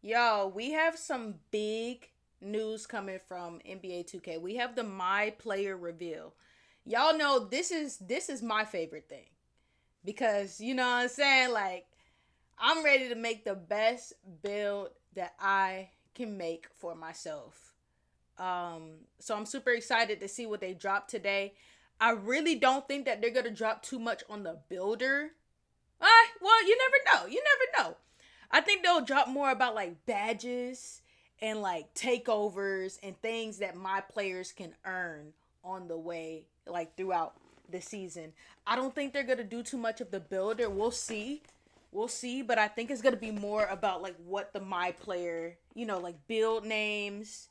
Yo, we have some big news coming from NBA 2K. We have the My Player reveal. Y'all know this is my favorite thing because you know what I'm saying, like I'm ready to make the best build that I can make for myself. So I'm super excited to see what they drop today. I really don't think that they're going to drop too much on the builder. Well, you never know. You never know. I think they'll drop more about like badges and like takeovers and things that my players can earn on the way, like throughout the season. I don't think they're gonna do too much of the builder. We'll see. We'll see, but I think it's gonna be more about like what the my player, like build names,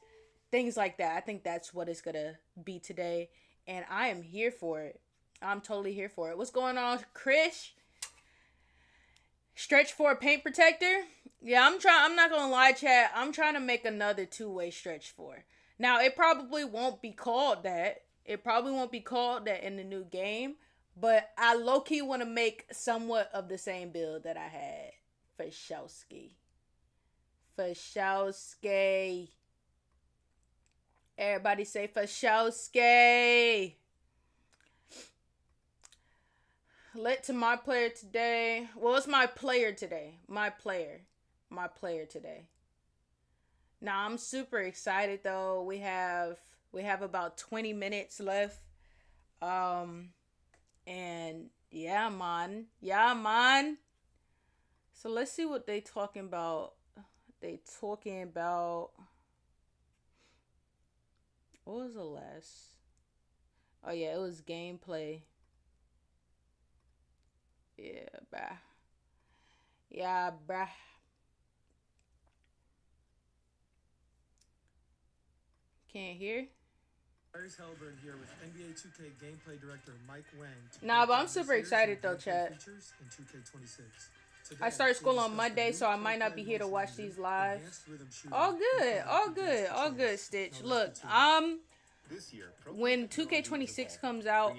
things like that. I think that's what it's gonna be today, and I am here for it. I'm totally here for it. What's going on, Chris? Stretch for a paint protector. Yeah, I'm trying. I'm not gonna lie, chat. I'm trying to make another two-way stretch for. Now, it probably won't be called that. It probably won't be called that in the new game. But I low key want to make somewhat of the same build that I had for Showski. For Showski. Everybody say for Showski. Lit to my player today. Well, it's my player today. My player. My player today. Now I'm super excited though. We have about 20 minutes left. Um and yeah, man. Yeah, man. So let's see what they talking about. They talking about what was the last? Oh yeah, it was gameplay. Yeah, bruh. Yeah, bruh. Can't hear. Larry's Halburn here with NBA 2K gameplay director Mike Wang. Nah, but I'm super excited though, chat. Features in 2K26. I start school on Monday, so I might not be here to watch these live. All good, all good, all good, Stitch. Look, when 2K26 comes out,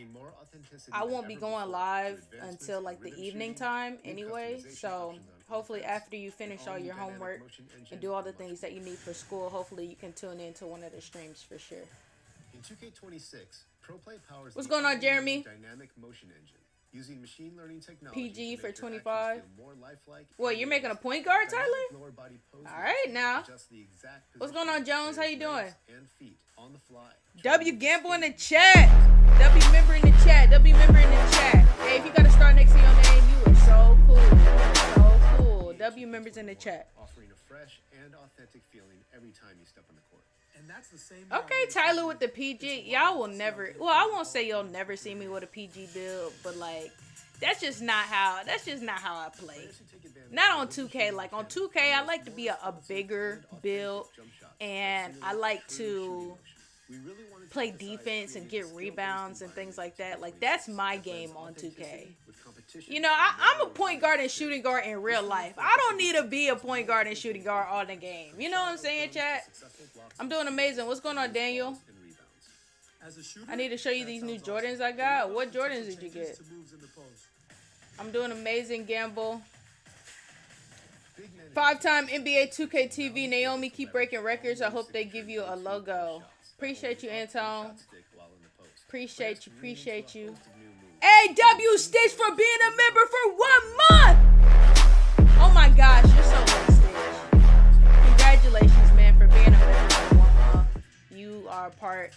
I won't be going live until like the evening time anyway. So hopefully after you finish all your homework and do all the things that you need for school, hopefully you can tune in to one of the streams for sure. In 2K26, ProPlay powers What's going on, Jeremy? Dynamic motion engine using machine learning technology. PG for to make your 25. actions feel more lifelike. What, you're making a point guard, Dynamic Tyler? lower body pose All right, now. adjust the exact What's going on, position Jones? How you of doing? legs and feet on the fly. W Gamble in the chat. W member in the chat. W member in the chat. Hey, if you got a star next to your name, you are so cool. So cool. W members in the chat. Offering a fresh and authentic feeling every time you step on the court. And that's the same. Okay, Tyler with the PG. Y'all will never. Well, I won't say you'll never see me with a PG build, but like, that's just not how I play. Not on 2K. Like on 2K, I like to be a bigger build, and I like to play defense and get rebounds and things like that. Like that's my game on 2K. You know, I'm a point guard and shooting guard in real life. I don't need to be a point guard and shooting guard all the game. You know what I'm saying, chat? I'm doing amazing. What's going on, Daniel? I need to show you these new Jordans I got. What Jordans did you get? I'm doing amazing, Gamble. 5-time NBA 2K TV. Naomi, keep breaking records. I hope they give you a logo. Appreciate you, Anton. Appreciate you. Appreciate you. AW Stitch for being a member for 1 month. Oh my gosh, you're so lit, Stitch. Congratulations, man, for being a member for 1 month. You are part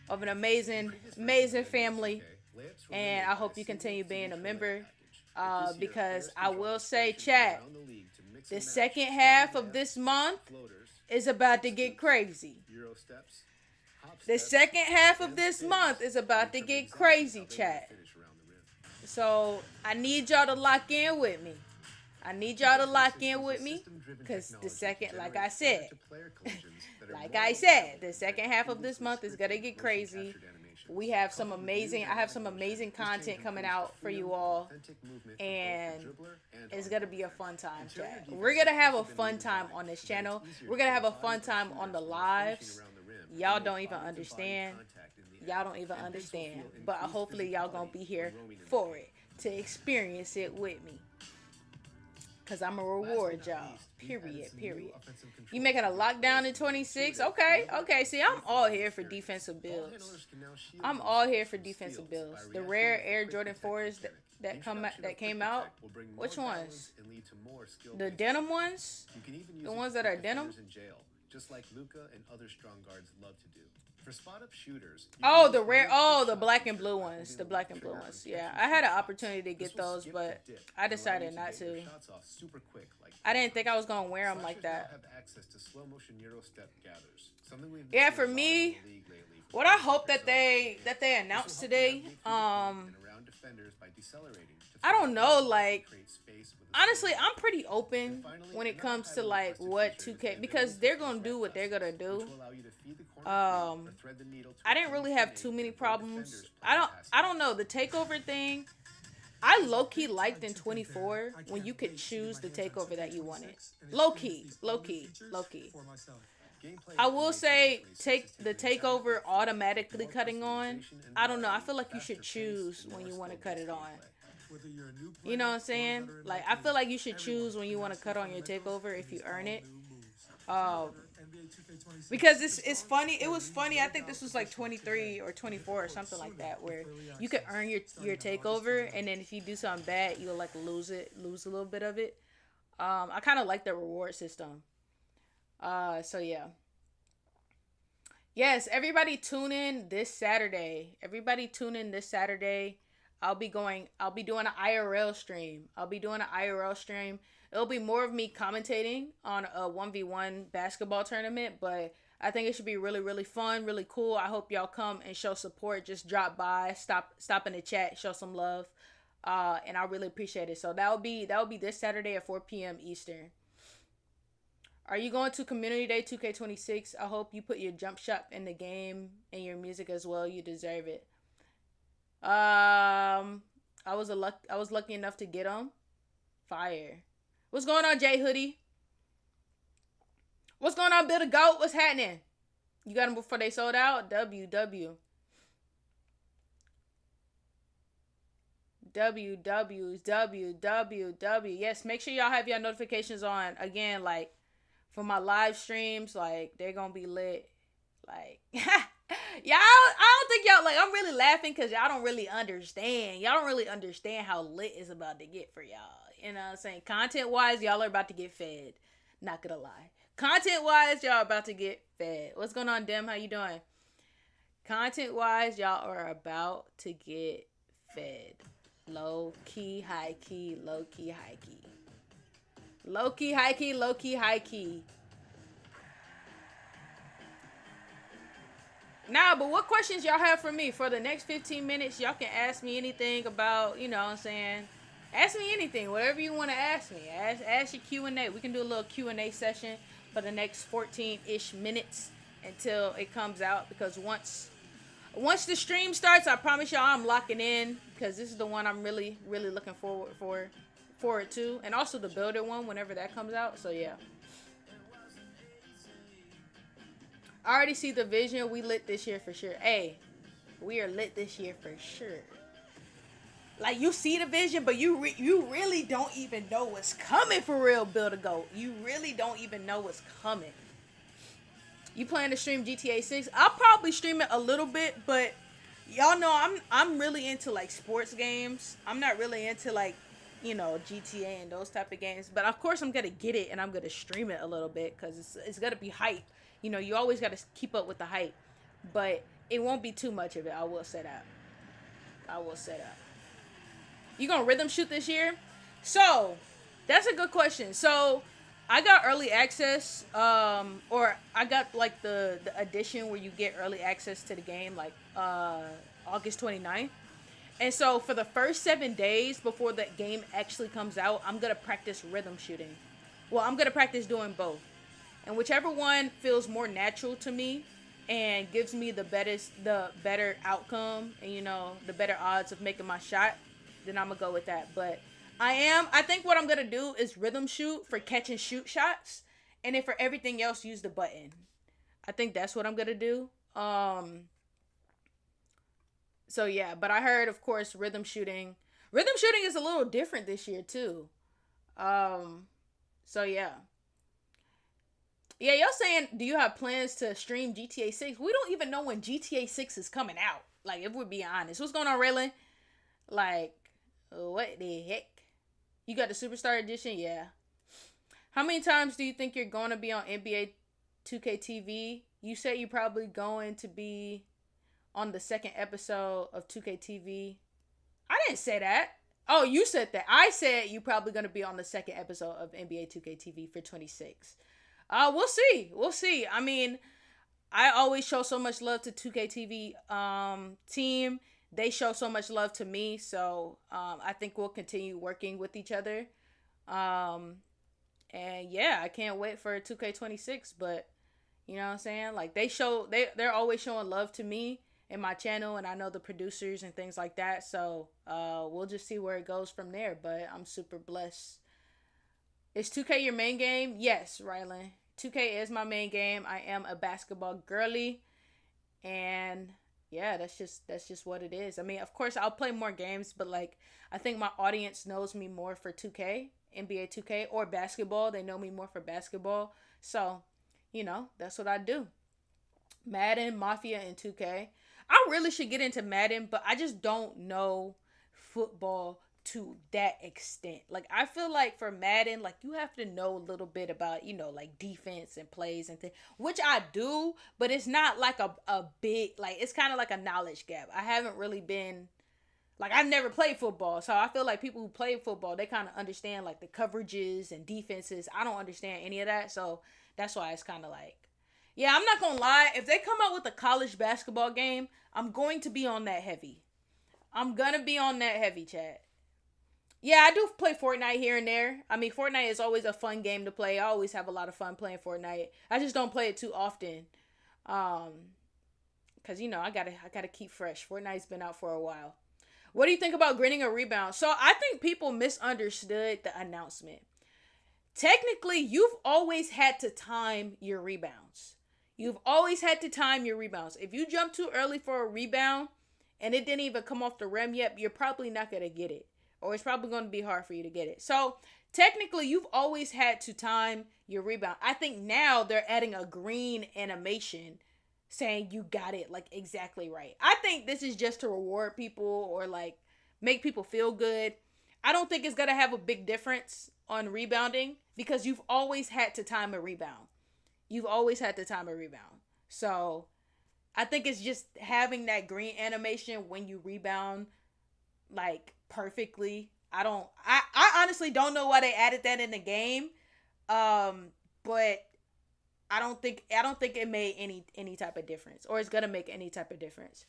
of an amazing, amazing family, and I hope you continue being a member. Because I will say, chat, the second half of this month is about to get crazy. The second half of this month is about to get crazy, chat. So I need y'all to lock in with me. I need y'all to lock in with me, because the second, like I said, the second half of this month is gonna get crazy. I have some amazing content coming out for you all, and it's gonna be a fun time, chat. We're gonna have a fun time on this channel. We're gonna have a fun time on the lives. Y'all don't even understand. Y'all don't even understand. But hopefully y'all gonna be here for it, to experience it with me. Cause I'm a Last reward but not y'all. least, we've added Period. some new Period. offensive controls You making a to give lockdown players in a more 26? intuitive, Okay. mobile, Okay. See, I'm and all fluid here for experience. defensive Ball builds. handlers can now shield I'm all here themselves for from defensive steals builds. by The reacting rare with a Air quick Jordan protect 4s mechanic. that The come introduction that of came Quick out. Protect will bring more Which ones? balance and lead to more skill. The denim ones? You can even use The it ones to that keep are denim? defenders in jail, just like Luka and other strong guards love to do. For spot-up shooters, you Oh, can the use rare. new Oh, quick the shot black and feature blue by ones. holding The the black left and blue trigger ones. when Yeah, catching I had an shoot shots. opportunity to This get will those, skip but the dip I and allow decided you to not get your to. shots off super quick, like I didn't think I was gonna wear them slashers like now that. have access to slow-motion Euro step gathers, something we've been Yeah, seeing for a lot of in me, the league lately from what I players like hope that yourself. they This will announced help you today. navigate through the paint and around defenders by decelerating to I throw don't out know. basketball Like, and create space with a honestly, slow I'm motion. pretty And open finally, when it another comes to highly like requested what feature is 2K, the because ability they're to gonna use do what they're gonna rep passes, do. which will allow you to feed the corner three or thread the needle to I a didn't clean really have teammate too many and avoid problems. defenders playing pass I don't games. know the takeover thing. I low key liked in 24 when you could choose the takeover that you wanted. Low key, low key, low key. Gameplay I in will NBA say 2K26 take has the taken a giant takeover leap forward with automatically more cutting on. customization and I don't know. I variety, feel like you faster should pace, choose and when more you want to skill-based cut it on. gameplay. Whether you're a new player You know what I'm or a saying? veteran Like like I me, feel like you should everyone choose when you can want to master cut on your fundamentals takeover in if you these earn it. all-new moves. Um, NBA 2K26 because is it's on funny. It for was league funny. I laid think out this was like position 23 today. or 24 or Report something like sooner that, with where early you could access, earn your starting August takeover, 29th. and then if you do something bad, you'll like lose a little bit of it. I kind of like the reward system. So yeah. Yes, everybody tune in this Saturday. Everybody tune in this Saturday. I'll be doing an IRL stream. It'll be more of me commentating on a 1v1 basketball tournament, but I think it should be really, really fun, really cool. I hope y'all come and show support. Just drop by, stop in the chat, show some love. And I really appreciate it. So that'll be this Saturday at 4 p.m. Eastern. Are you going to Community Day 2K26? I hope you put your jump shot in the game and your music as well. You deserve it. I was lucky enough to get them. Fire. What's going on, Jay Hoodie? What's going on, Bill the Goat? What's happening? You got them before they sold out? WW. Yes, make sure y'all have your notifications on. Again, like, for my live streams, like, they're gonna be lit. Like, y'all, I don't think y'all, like, I'm really laughing because y'all don't really understand. Y'all don't really understand how lit it's about to get for y'all. You know what I'm saying? Content-wise, y'all are about to get fed. Not gonna lie. Content-wise, y'all about to get fed. What's going on, Dem? How you doing? Content-wise, y'all are about to get fed. Low key, high key, low key, high key. Low key, high key, low key, high key. Nah, but what questions y'all have for me? For the next 15 minutes, y'all can ask me anything about, you know what I'm saying? Ask me anything, whatever you want to ask me. Ask your Q&A. We can do a little Q&A session for the next 14-ish minutes until it comes out. Because once the stream starts, I promise y'all I'm locking in. Because this is the one I'm really, really looking forward to. And also the builder one whenever that comes out. So, yeah. I already see the vision. We lit this year for sure. Hey, we are lit this year for sure. Like, you see the vision, but you really don't even know what's coming for real, Build a Goat. You really don't even know what's coming. You plan to stream GTA 6? I'll probably stream it a little bit, but y'all know I'm really into, like, sports games. I'm not really into, like, you know, GTA and those type of games. But, of course, I'm going to get it, and I'm going to stream it a little bit because it's going to be hype. You know, you always got to keep up with the hype. But it won't be too much of it. I will say that. You gonna rhythm shoot this year? So, that's a good question. So, I got early access, or I got, like, the edition where you get early access to the game, like, August 29th. And so, for the first 7 days before the game actually comes out, I'm gonna practice rhythm shooting. Well, I'm gonna practice doing both. And whichever one feels more natural to me and gives me the better outcome and, you know, the better odds of making my shot, then I'm gonna go with that. But I think what I'm gonna do is rhythm shoot for catch and shoot shots, and then for everything else use the button. I think that's what I'm gonna do. So yeah, but I heard, of course, rhythm shooting is a little different this year too. So yeah. Yeah, y'all saying, do you have plans to stream GTA 6? We don't even know when GTA 6 is coming out. Like, if we're being honest. What's going on, Raylan? Like, what the heck? You got the Superstar Edition? Yeah. How many times do you think you're going to be on NBA 2K TV? You said you're probably going to be on the second episode of 2K TV. I didn't say that. Oh, you said that. I said you're probably going to be on the second episode of NBA 2K TV for 26. We'll see. We'll see. I mean, I always show so much love to 2K TV team. They show so much love to me, so I think we'll continue working with each other. Um, and yeah, I can't wait for 2K26. But you know what I'm saying? Like they're always showing love to me and my channel, and I know the producers and things like that. So we'll just see where it goes from there. But I'm super blessed. Is 2K your main game? Yes, Rylan. 2K is my main game. I am a basketball girly, and yeah, that's just what it is. I mean, of course, I'll play more games, but like I think my audience knows me more for 2K, NBA 2K, or basketball. They know me more for basketball, so that's what I do. Madden, Mafia, and 2K. I really should get into Madden, but I just don't know football to that extent. Like I feel like for Madden, like you have to know a little bit about, like defense and plays and things, which I do, but it's not like a big, like it's kind of like a knowledge gap. I haven't really been like I've never played football, so I feel like people who play football, they kind of understand like the coverages and defenses. I don't understand any of that, so that's why it's kind of like, yeah, I'm not gonna lie. If they come out with a college basketball game, I'm going to be on that heavy. I'm gonna be on that heavy, chat. Yeah, I do play Fortnite here and there. I mean, Fortnite is always a fun game to play. I always have a lot of fun playing Fortnite. I just don't play it too often. Um, cause I gotta keep fresh. Fortnite's been out for a while. What do you think about grinning a rebound? So I think people misunderstood the announcement. Technically, you've always had to time your rebounds. You've always had to time your rebounds. If you jump too early for a rebound and it didn't even come off the rim yet, you're probably not gonna get it. Or it's probably going to be hard for you to get it. So technically, you've always had to time your rebound. I think now they're adding a green animation saying you got it like exactly right. I think this is just to reward people or like make people feel good. I don't think it's going to have a big difference on rebounding because you've always had to time a rebound. You've always had to time a rebound. So I think it's just having that green animation when you rebound like perfectly. I honestly don't know why they added that in the game. But I don't think it made any type of difference or it's gonna make any type of difference.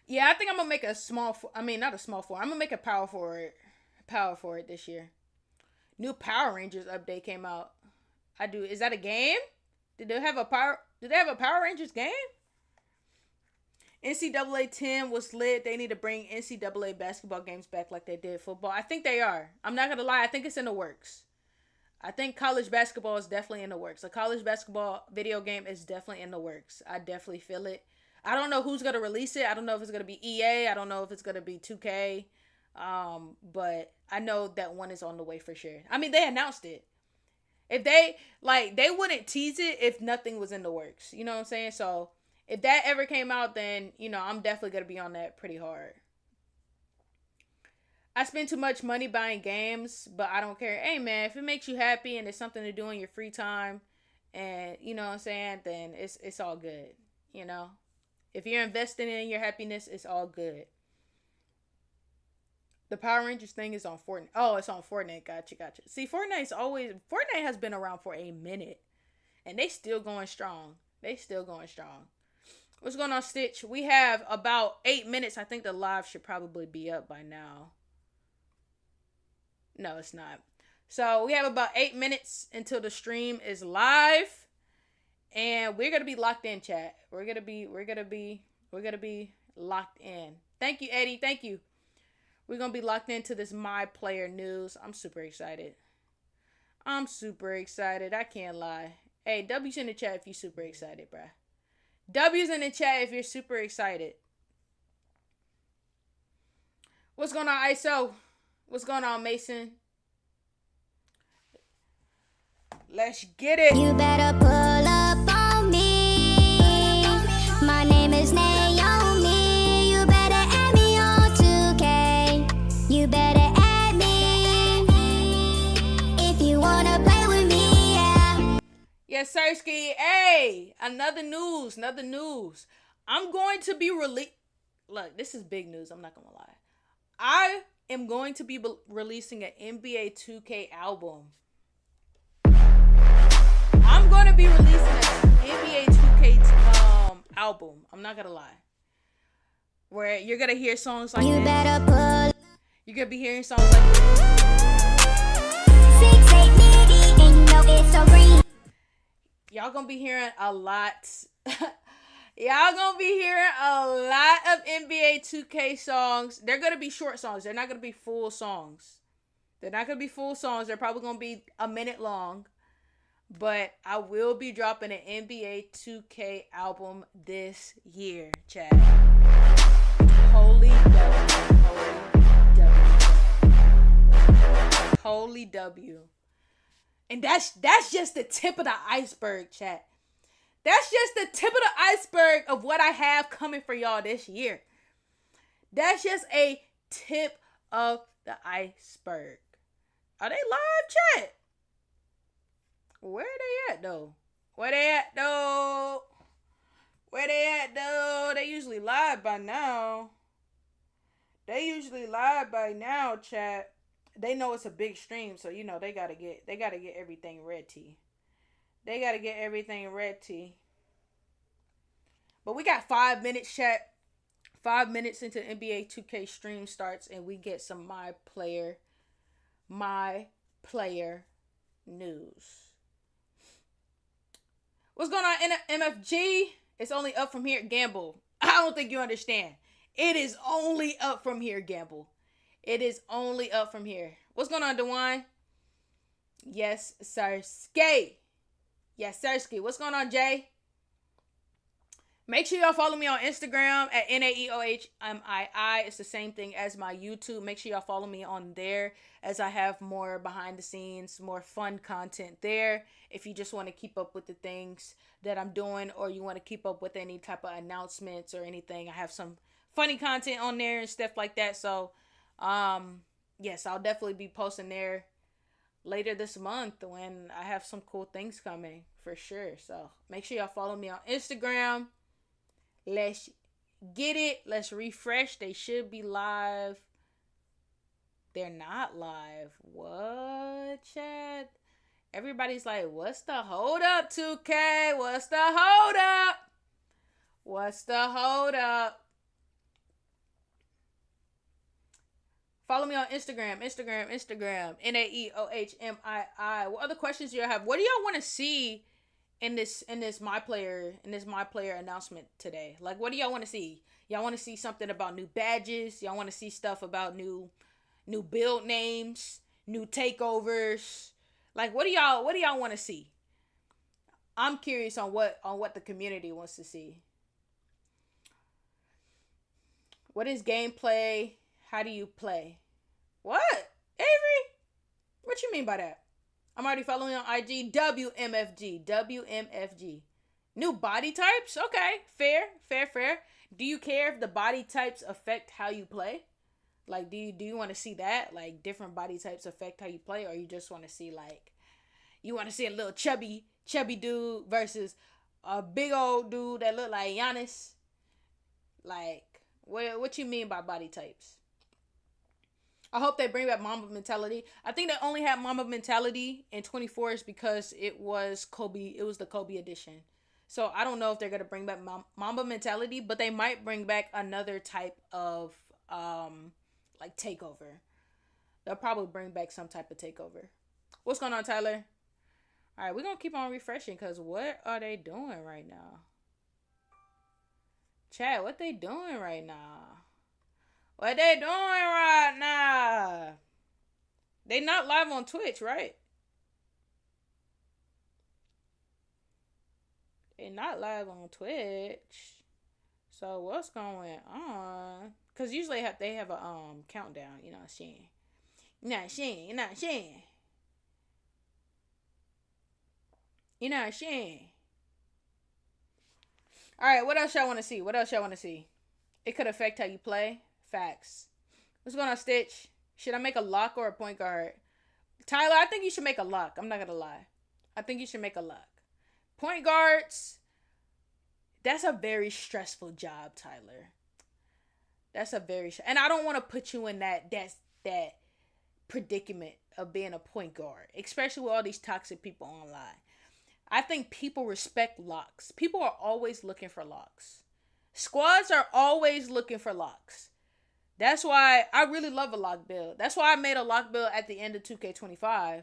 Yeah, I think I'm gonna make a not a small forward. I'm gonna make a power forward this year. New Power Rangers update came out. I do. Is that a game? Did they have a Power Rangers game? NCAA 10 was lit. They need to bring NCAA basketball games back like they did football. I think they are. I'm not going to lie. I think it's in the works. I think college basketball is definitely in the works. A college basketball video game is definitely in the works. I definitely feel it. I don't know who's going to release it. I don't know if it's going to be EA. I don't know if it's going to be 2K. But I know that one is on the way for sure. I mean, they announced it. If they wouldn't tease it if nothing was in the works. You know what I'm saying? So if that ever came out, then, I'm definitely going to be on that pretty hard. I spend too much money buying games, but I don't care. Hey, man, if it makes you happy and it's something to do in your free time and, you know what I'm saying, then it's all good, If you're investing in your happiness, it's all good. The Power Rangers thing is on Fortnite. Oh, it's on Fortnite. Gotcha. See, Fortnite has been around for a minute. And they still going strong. What's going on, Stitch? We have about 8 minutes. I think the live should probably be up by now. No, it's not. So we have about 8 minutes until the stream is live. And we're gonna be locked in, chat. We're gonna be locked in. Thank you, Eddie. Thank you. We're gonna be locked into this MyPLAYER news. I'm super excited. I can't lie. Hey, W's in the chat if you're super excited, bruh. W's in the chat if you're super excited. What's going on, ISO? What's going on, Mason? Let's get it. You better pull up on me. My name is Naomi. You better add me on 2K. You better add me if you wanna play with me, yeah. Yes, Sirski. Hey, another news. I'm going to be Look, this is big news. I'm not gonna lie. I am going to be releasing an NBA 2K album. I'm going to be releasing an NBA 2K album. I'm not gonna lie. Where you're gonna hear songs like You this. better pull You're gonna be hearing songs like this. 6'8" nigga, and you know it's so green. Y'all gonna be hearing a lot. Y'all gonna be hearing a lot of NBA 2K songs. They're gonna be short songs. They're not gonna be full songs. They're probably gonna be a minute long. But I will be dropping an NBA 2K album this year, Chad. Holy W. And that's just the tip of the iceberg, chat. That's just the tip of the iceberg of what I have coming for y'all this year. That's just a tip of the iceberg. Are they live, chat? Where they at, though? They usually live by now. Chat. They know it's a big stream, so you know they gotta get everything ready. But we got 5 minutes, chat. 5 minutes into NBA 2K stream starts, and we get some my player news. What's going on, MFG? It's only up from here, Gamble. I don't think you understand. It is only up from here, Gamble. It is only up from here. What's going on, DeWine? Yes, Sirski. What's going on, Jay? Make sure y'all follow me on Instagram at NAEOHMII. It's the same thing as my YouTube. Make sure y'all follow me on there as I have more behind the scenes, more fun content there. If you just want to keep up with the things that I'm doing, or you want to keep up with any type of announcements or anything, I have some funny content on there and stuff like that. So, yes, I'll definitely be posting there later this month when I have some cool things coming for sure. So make sure y'all follow me on Instagram. Let's get it. Let's refresh. They should be live. They're not live. What, chat? Everybody's like, what's the hold up, 2K? What's the hold up? Follow me on Instagram. NAEOHMII. What other questions do y'all have? What do y'all want to see in this my player announcement today? Like, what do y'all want to see? Y'all want to see something about new badges? Y'all want to see stuff about new build names, new takeovers? Like, what do y'all want to see? I'm curious on what the community wants to see. What is gameplay? How do you play? What? Avery? What you mean by that? I'm already following on IG. WMFG. New body types? Okay. Fair. Do you care if the body types affect how you play? Like, do you want to see that? Like, different body types affect how you play? Or you just want to see, like, you want to see a little chubby dude versus a big old dude that look like Giannis? Like, what you mean by body types? I hope they bring back Mamba mentality. I think they only had Mamba mentality in 24 is because it was Kobe. It was the Kobe edition. So I don't know if they're gonna bring back Mamba mentality, but they might bring back another type of like takeover. They'll probably bring back some type of takeover. What's going on, Tyler? All right, we're gonna keep on refreshing because what are they doing right now? Chat, what they doing right now? What they doing right now? They not live on Twitch, right? They not live on Twitch. So what's going on? Cause usually they have a countdown. You know what I'm saying? You're not saying. You know, she ain't. Alright, what else y'all want to see? What else y'all want to see? It could affect how you play. Facts. What's going on, Stitch? Should I make a lock or a point guard? Tyler, I think you should make a lock. I'm not going to lie. I think you should make a lock. Point guards, that's a very stressful job, Tyler. That's a very... And I don't want to put you in that predicament of being a point guard. Especially with all these toxic people online. I think people respect locks. People are always looking for locks. Squads are always looking for locks. That's why I really love a lock build. That's why I made a lock build at the end of 2K25.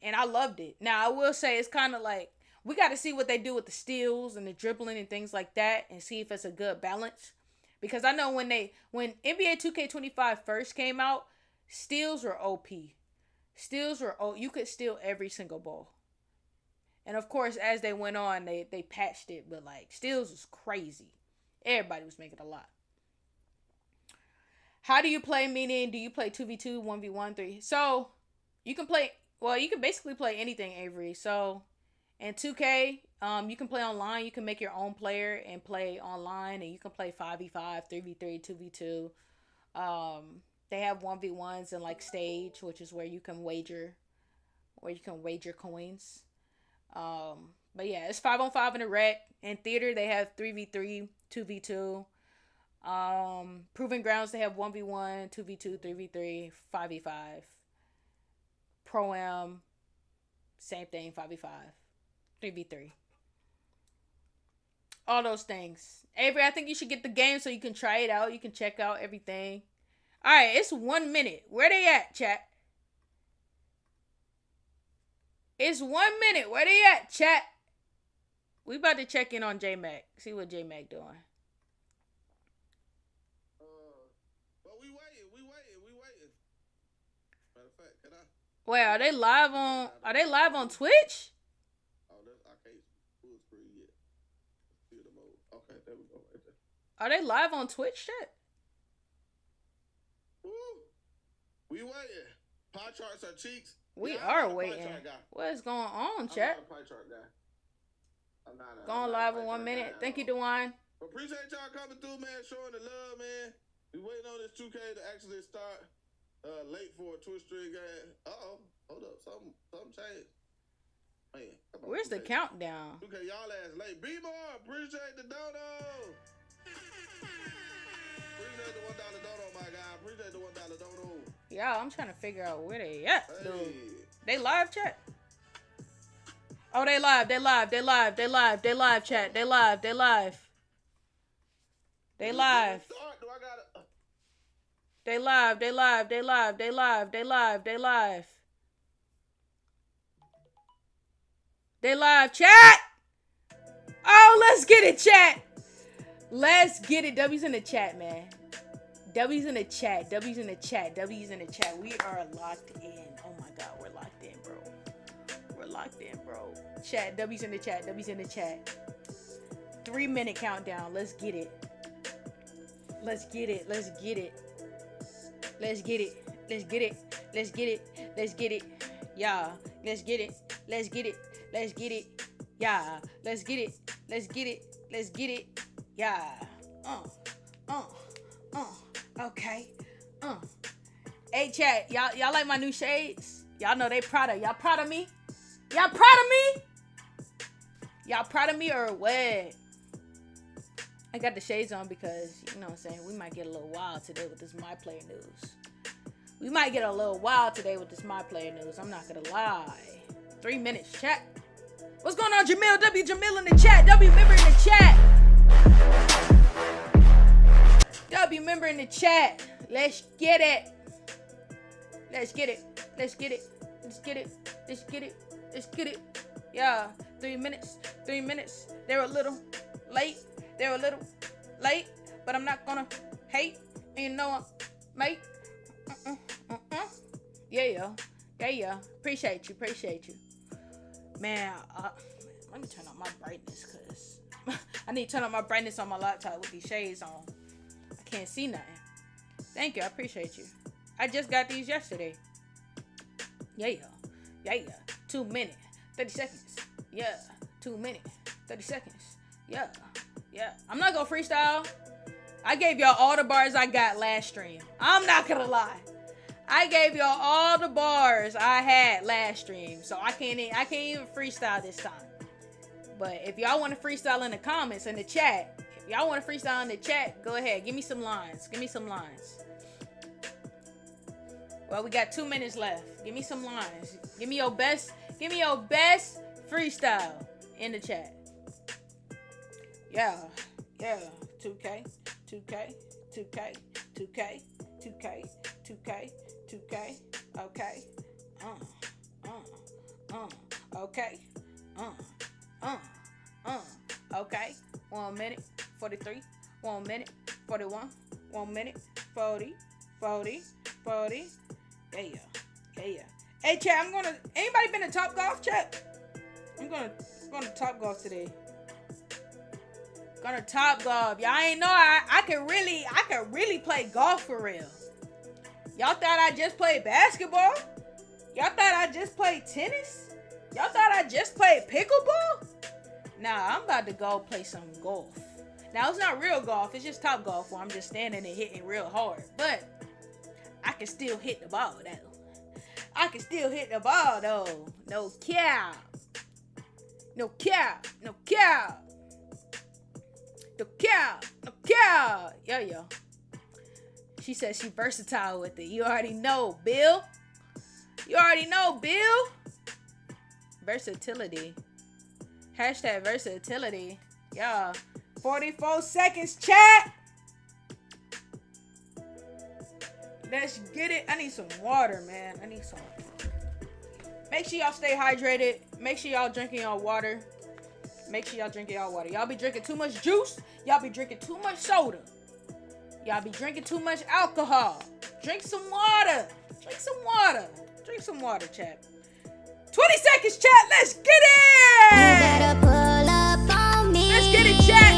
And I loved it. Now, I will say it's kind of like, we got to see what they do with the steals and the dribbling and things like that and see if it's a good balance. Because I know when NBA 2K25 first came out, steals were OP. You could steal every single ball. And of course, as they went on, they patched it. But like, steals was crazy. Everybody was making a lot. How do you play? Meaning, do you play 2v2, 1v1, 3? So, you can basically play anything, Avery. So, in 2K, you can play online. You can make your own player and play online. And you can play 5v5, 3v3, 2v2. They have 1v1s in like stage, which is where you can wager coins. But yeah, it's 5-on-5 in the rec. In theater, they have 3v3, 2v2. Proving grounds, they have 1v1, 2v2, 3v3, 5v5. Pro-Am, same thing, 5v5, 3v3. All those things. Avery, I think you should get the game so you can try it out. You can check out everything. Alright, it's 1 minute. Where they at, chat? It's 1 minute. Where they at, chat? We about to check in on J-Mac. See what J-Mac doing. But we waiting. Matter of fact, can I? Wait, are they live on Twitch? Oh, I can't full screen yet. See the mode. Okay, there we go. Right there. Are they live on Twitch, chat? Woo! We waiting. Pie charts are cheeks. We are waiting. What is going on, chat? I'm not a pie chart guy. Going live in 1 minute. Thank you, Dewan. Appreciate y'all coming through, man. Showing the love, man. We waiting on this 2K to actually start. Late for a Twitch stream game. Hold up. Something changed. Man, come on. Where's the countdown? 2K, y'all ass late. Be more. Appreciate the dono. Appreciate the $1 dono, my guy. Appreciate the $1 dono. Yeah, I'm trying to figure out where they at, dude. Hey. They live, chat? Oh, they live, chat. They live. Do I gotta... They live, chat. Oh, let's get it, chat. Let's get it. W's in the chat, man. W's in the chat. We are locked in. Oh my God, we're locked in, bro. Chat, W's in the chat. 3 minute countdown. Let's get it. Yeah, let's get it. Yeah, yeah. Okay. Hey, chat, y'all like my new shades? Y'all know they proud of. Y'all proud of me? Y'all proud of me or what? I got the shades on because, you know what I'm saying, we might get a little wild today with this MyPlayer news. I'm not gonna lie. 3 minutes, chat. What's going on, Jamil? Jamil in the chat. Member in the chat. Member in the chat. Let's get it. Yeah, 3 minutes. They're a little late. But I'm not gonna hate. And you know what, mate? Yeah. Appreciate you. Man, let me turn up my brightness because I need to turn up my brightness on my laptop with these shades on. I can't see nothing. Thank you. I appreciate you. I just got these yesterday. Yeah. 2 minutes. 30 seconds. Yeah. 2 minutes. 30 seconds. Yeah. Yeah. I'm not gonna freestyle. I gave y'all all the bars I got last stream. I'm not gonna lie. I gave y'all all the bars I had last stream. So I can't even freestyle this time. But if y'all want to freestyle in the comments, in the chat, if y'all want to freestyle in the chat, go ahead. Give me some lines. Give me some lines. Well, we got 2 minutes left. Give me some lines. Give me your best freestyle in the chat. Yeah. 2K. 2K. 2K. 2K. 2K. 2K. 2K. Okay. Okay. Okay. 1 minute. 43. 1 minute. 41. 1 minute. 40. 40. 40. Yeah. Hey, chat, anybody been to Top Golf, chat? I'm going to Top Golf today. Gonna Top Golf. Y'all ain't know I could really play golf for real. Y'all thought I just played basketball? Y'all thought I just played tennis? Y'all thought I just played pickleball? Nah, I'm about to go play some golf. Now, it's not real golf. It's just Top Golf where I'm just standing and hitting real hard. But I can still hit the ball, though. No cap. Yeah. She said she versatile with it. You already know, Bill. Versatility. Hashtag versatility. Yeah. 44 seconds, chat. Let's get it. I need some water, man. Make sure y'all stay hydrated. Make sure y'all drinking y'all water. Y'all be drinking too much juice. Y'all be drinking too much soda. Y'all be drinking too much alcohol. Drink some water. Drink some water, chat. 20 seconds, chat. Let's get it. You better pull up on me. Let's get it, chat.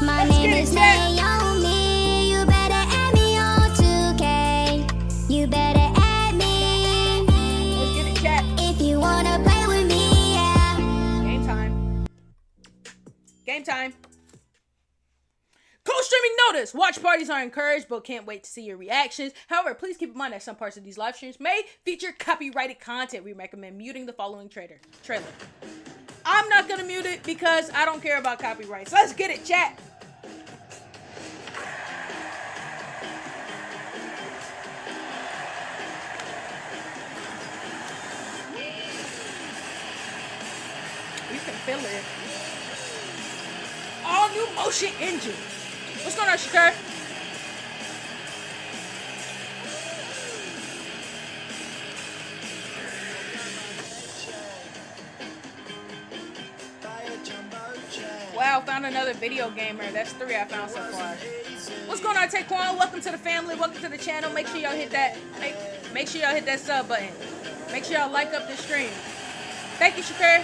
My name is Naomi. You better add me on 2K. You better add me. Let's get it, chat. If you wanna play with me, yeah. Game time. Co-streaming notice. Watch parties are encouraged, but can't wait to see your reactions. However, please keep in mind that some parts of these live streams may feature copyrighted content. We recommend muting the following trailer. I'm not gonna mute it because I don't care about copyrights. Let's get it, chat. You can feel it. All new motion engine. What's going on, Shakur? Wow, found another video gamer. That's 3 I found so far. What's going on, Taekwon? Welcome to the family. Welcome to the channel. Make sure y'all hit that. Make sure y'all hit that sub button. Make sure y'all like up the stream. Thank you, Shakur.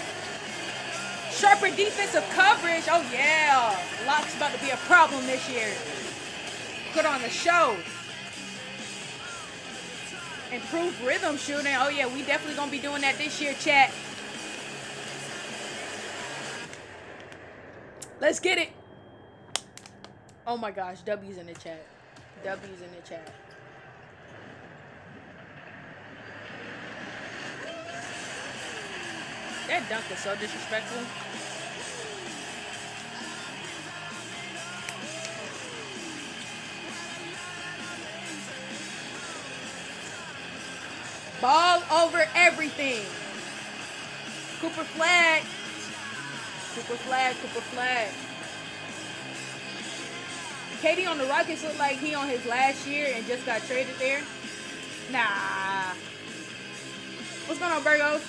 Sharper defensive coverage. Oh, yeah. Lock's about to be a problem this year. Put on the show. Improved rhythm shooting. Oh, yeah. We definitely going to be doing that this year, chat. Let's get it. Oh, my gosh. W's in the chat. W's in the chat. That dunk is so disrespectful. Ball over everything. Cooper flag. KD on the Rockets look like he on his last year and just got traded there. Nah. What's going on, Burgos?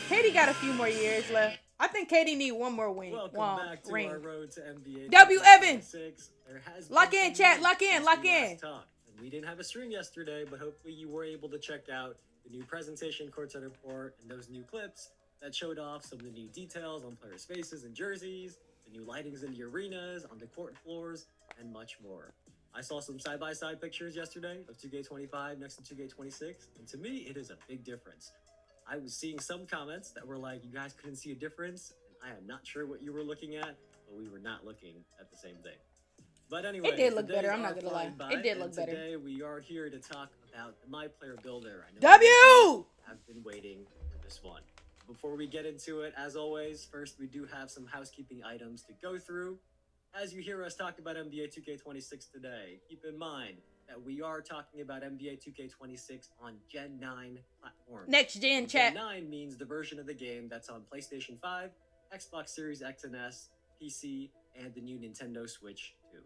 KD got a few more years left. I think KD need one more win. Welcome back to our road to NBA. W. Evans. Lock in, chat. Lock in. We didn't have a stream yesterday, but hopefully you were able to check out the new presentation, courtside report, and those new clips that showed off some of the new details on players' faces and jerseys, the new lightings in the arenas, on the court floors, and much more. I saw some side-by-side pictures yesterday of 2K25 next to 2K26, and to me, it is a big difference. I was seeing some comments that were like, you guys couldn't see a difference. And I am not sure what you were looking at, but we were not looking at the same thing. But anyway, It did look the days better. I'm not are gonna lie. flying by, It did and look better. Today we are here to talk about the My Player Builder. I know W! you have been waiting for this one. Before we get into it, as always, first we do have some housekeeping items to go through. As you hear us talk about NBA 2K26 today, keep in mind that we are talking about NBA 2K26 on Gen 9 platform. Next gen, chat. Gen 9 means the version of the game that's on PlayStation 5, Xbox Series X and S, PC, and the new Nintendo Switch 2.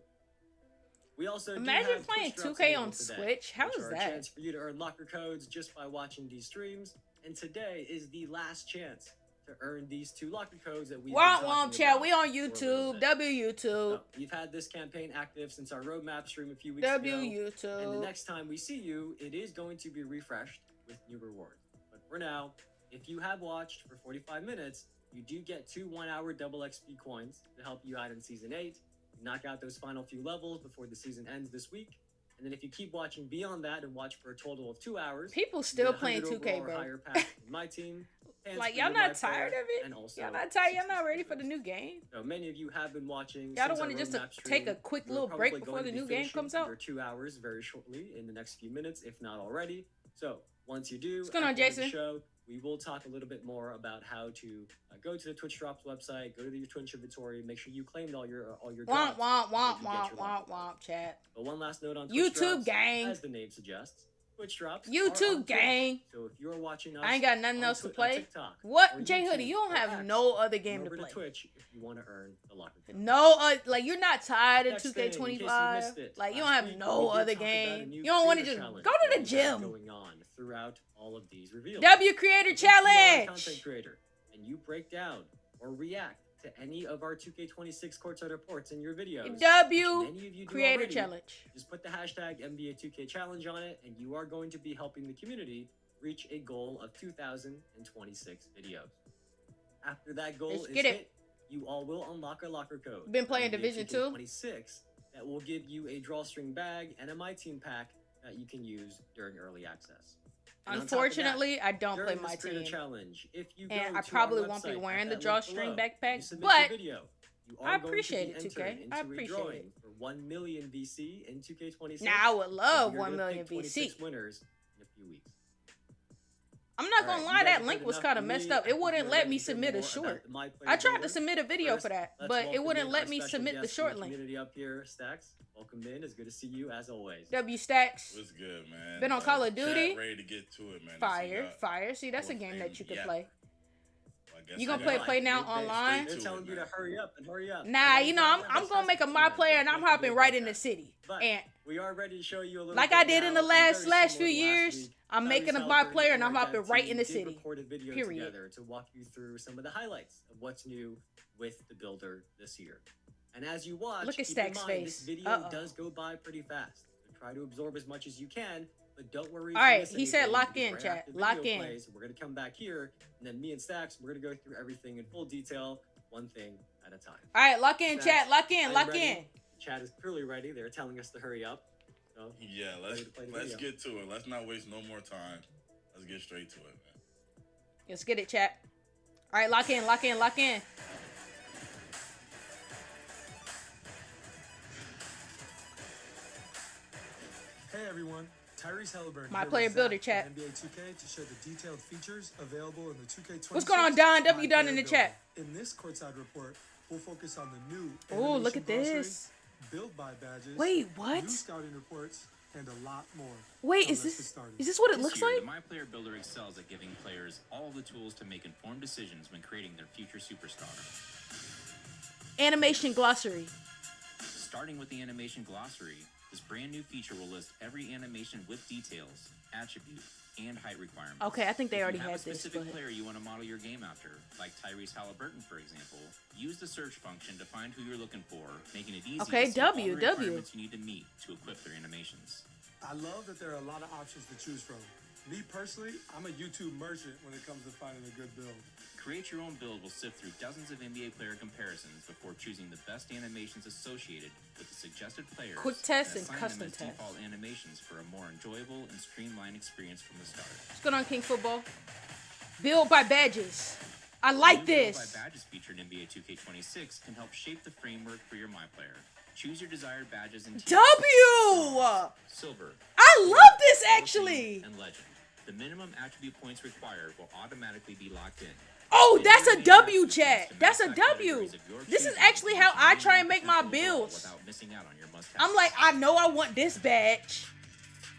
We also Imagine do have playing Twitch drops 2K available on today, Switch. How which is are that? A chance for you to earn locker codes just by watching these streams. And today is the last chance to earn these 2 locker codes that we've been Womp talking womp, chat. about We on for a little YouTube. bit. W YouTube. So, we've had this campaign active since our roadmap stream a few weeks W ago. And the YouTube. next time we see you, it is going to be refreshed with new rewards. But for now, if you have watched for 45 minutes, you do get 2 1-hour double XP coins to help you out in Season 8. Knock out those final few levels before the season ends this week. And then if you keep watching beyond that and watch for a total of 2 hours, People you still get a playing 100 2K, overall or bro. higher pack in my team. Hands Like, for y'all your not My Player, tired of it? and also Y'all not tired? Y'all 60 not ready for the freebies. new game? So many of you have been watching. Y'all don't want want to just roadmap take stream. a quick We're little probably break before going the to be new game finishing comes out? Your 2 hours very shortly in the next few minutes, if not already. So once you do, What's going on, at the end of the Jason? show, we will talk a little bit more about how to go to the Twitch Drops website, go to your Twitch inventory, make sure you claimed all your Womp drops. womp so womp you get womp your womp locker womp, codes. chat. But one last note on Twitch YouTube Drops, gang. as the name suggests, Twitch Drops are YouTube on Twitch. gang. So if you're watching us, I ain't got nothing on else to on play. TikTok or What? Jay YouTube Hoodie, you don't or have X, no other come game to over play. to Twitch if you want to earn the locker code. No, like you're not tired of Next thing, in case you 2K25. missed it, Like you don't last have week, no we did other talk about a game. new You don't want to creator just challenge go to that the we have gym. going on throughout all of these reveals. W Creator If you are a Challenge. content creator and you break down or react to any of our 2K26 courtside reports in your videos, which W many of you do Creator already, Challenge. just put the hashtag NBA 2K Challenge on it, and you are going to be helping the community reach a goal of 2,026 videos. After that goal Let's is get it. hit, you all will unlock a locker code. Been playing for NBA Division 2. 2K26 that will give you a drawstring bag and a My Team pack that you can use during early access. And on top of that, Unfortunately, I don't play during my this creator team. challenge, if you And go I to probably our won't be website wearing at the that link drawstring below, backpack, you submit but your video, you I are going to appreciate be it, 2K. entered into I a appreciate drawing it. for 1 million VC in 2K26. Now I would love You're 1 gonna million pick 26 VC. winners in a few weeks. I'm not All gonna right, lie, you guys that have link heard was enough kind of from messed me. up. I It think wouldn't you're let ready me to hear submit a more short. about the My Player I tried to Builder. submit a video First, for that, let's but it welcome wouldn't in let our me special submit the guest from short link. Community up here, Stacks. Welcome in. It's good to see you as always. W Stacks. What's good, man? Been on Call of Duty. Chat ready to get to it, man. Fire, fire. See, that's a Hall of game Fame, that you could yeah. play. I guess You I gonna got play it. now They- online? They're to telling it, you to man. hurry up and hurry up. Nah, you know, I'm That's gonna make a fast. my player and I'm What can hopping you right do in the about city. But And we are ready to show you a little like bit I did in the now, last very few similar to last years, week. I'm Tyrese making a my Halliburton player and I'm and our hopping dev right team in the did city. record a video Period. together to walk you through some of the highlights of what's new with the builder this year. And as you watch, Look at keep in Stack's mind, face. this video Uh-oh. does go by pretty fast. So try to absorb as much as you can, but don't worry. All if you right, miss he said anything, lock because in, right chat. after the Lock video in. plays, we're gonna come back here, and then me and Stacks, we're gonna go through everything in full detail, one thing at a time. all right, lock in, Stacks, chat. Lock in, I'm lock ready. in. Chat is clearly ready. They're telling us to hurry up. So Yeah, let's ready to play the let's video. get to it. Let's not waste no more time. Let's get straight to it, man. Let's get it, chat. All right, lock in, lock in, lock in. Hey everyone, Tyrese Halliburton. My here player with builder Zach chat. from NBA 2K to show the detailed features available in the 2K26. What's going on, Don? My W Don Player in the Builder. chat. In this courtside report, we'll focus on the new Oh, look animation at glossary, this. build by badges, Wait, what? new scouting reports, and a lot more. Wait, Now is let's get this started. is this what it This looks year, like? the My Player Builder excels at giving players all the tools to make informed decisions when creating their future superstar. Animation glossary. Starting with the animation glossary, this brand new feature will list every animation with details, attribute, and height requirements. Okay, I think they If already you have had a this, specific but player you want to model your game after, like Tyrese Halliburton, for example, use the search function to find who you're looking for, making it easy Okay, to see all W, the W. requirements you need to meet to equip their animations. I love that there are a lot of options to choose from. Me personally, I'm a YouTube merchant when it comes to finding a good build. Create your own build will sift through dozens of NBA player comparisons before choosing the best animations associated with the suggested players. Quick test and assign custom them as test. default animations for a more enjoyable and streamlined experience from the start. what's going on, King Football? Build by badges. I like The new Build this. by Badges feature in NBA 2K26 can help shape the framework for your MyPlayer. Choose your desired badges and tiers. W. Silver, I love this Hall of actually. Fame, and Legend. The minimum attribute points required will automatically be locked in. Oh, that's a Any W, attribute chat. points to That's a max out W. categories of your This is choosing actually how can I gain try and make my potential overall builds. without missing out on your must-haves. I'm like, I know I want this badge,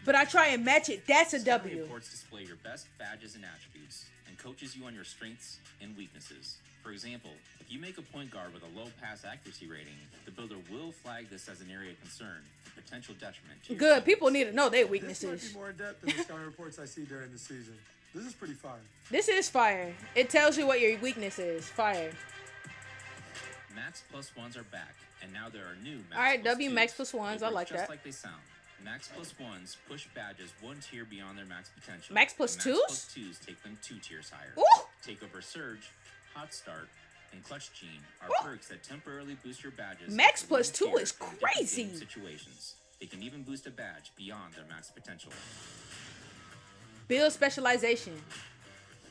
but I try and match it. That's a Scouting W. reports display your best badges and attributes and coaches you on your strengths and weaknesses. For example, if you make a point guard with a low pass accuracy rating, the builder will flag this as an area of concern, a potential detriment to your Good. team. People need to know their This might weaknesses. be more in depth than the scouting reports I see during the season. This is pretty fire. This is fire. It tells you what your weakness is. Fire. Max plus ones are back, and now there are new Max All right, plus W twos. Max plus ones. They I work like just that. like they sound. Max plus ones push badges one tier beyond their max potential. Max plus and twos? Max plus twos take them 2 tiers higher. Ooh. Takeover Surge, Hot Start, and Clutch Gene are Ooh. perks that temporarily boost your badges. Max up to plus 2 one tier is in different game crazy. Situations. They can even boost a badge beyond their max potential. Build specialization.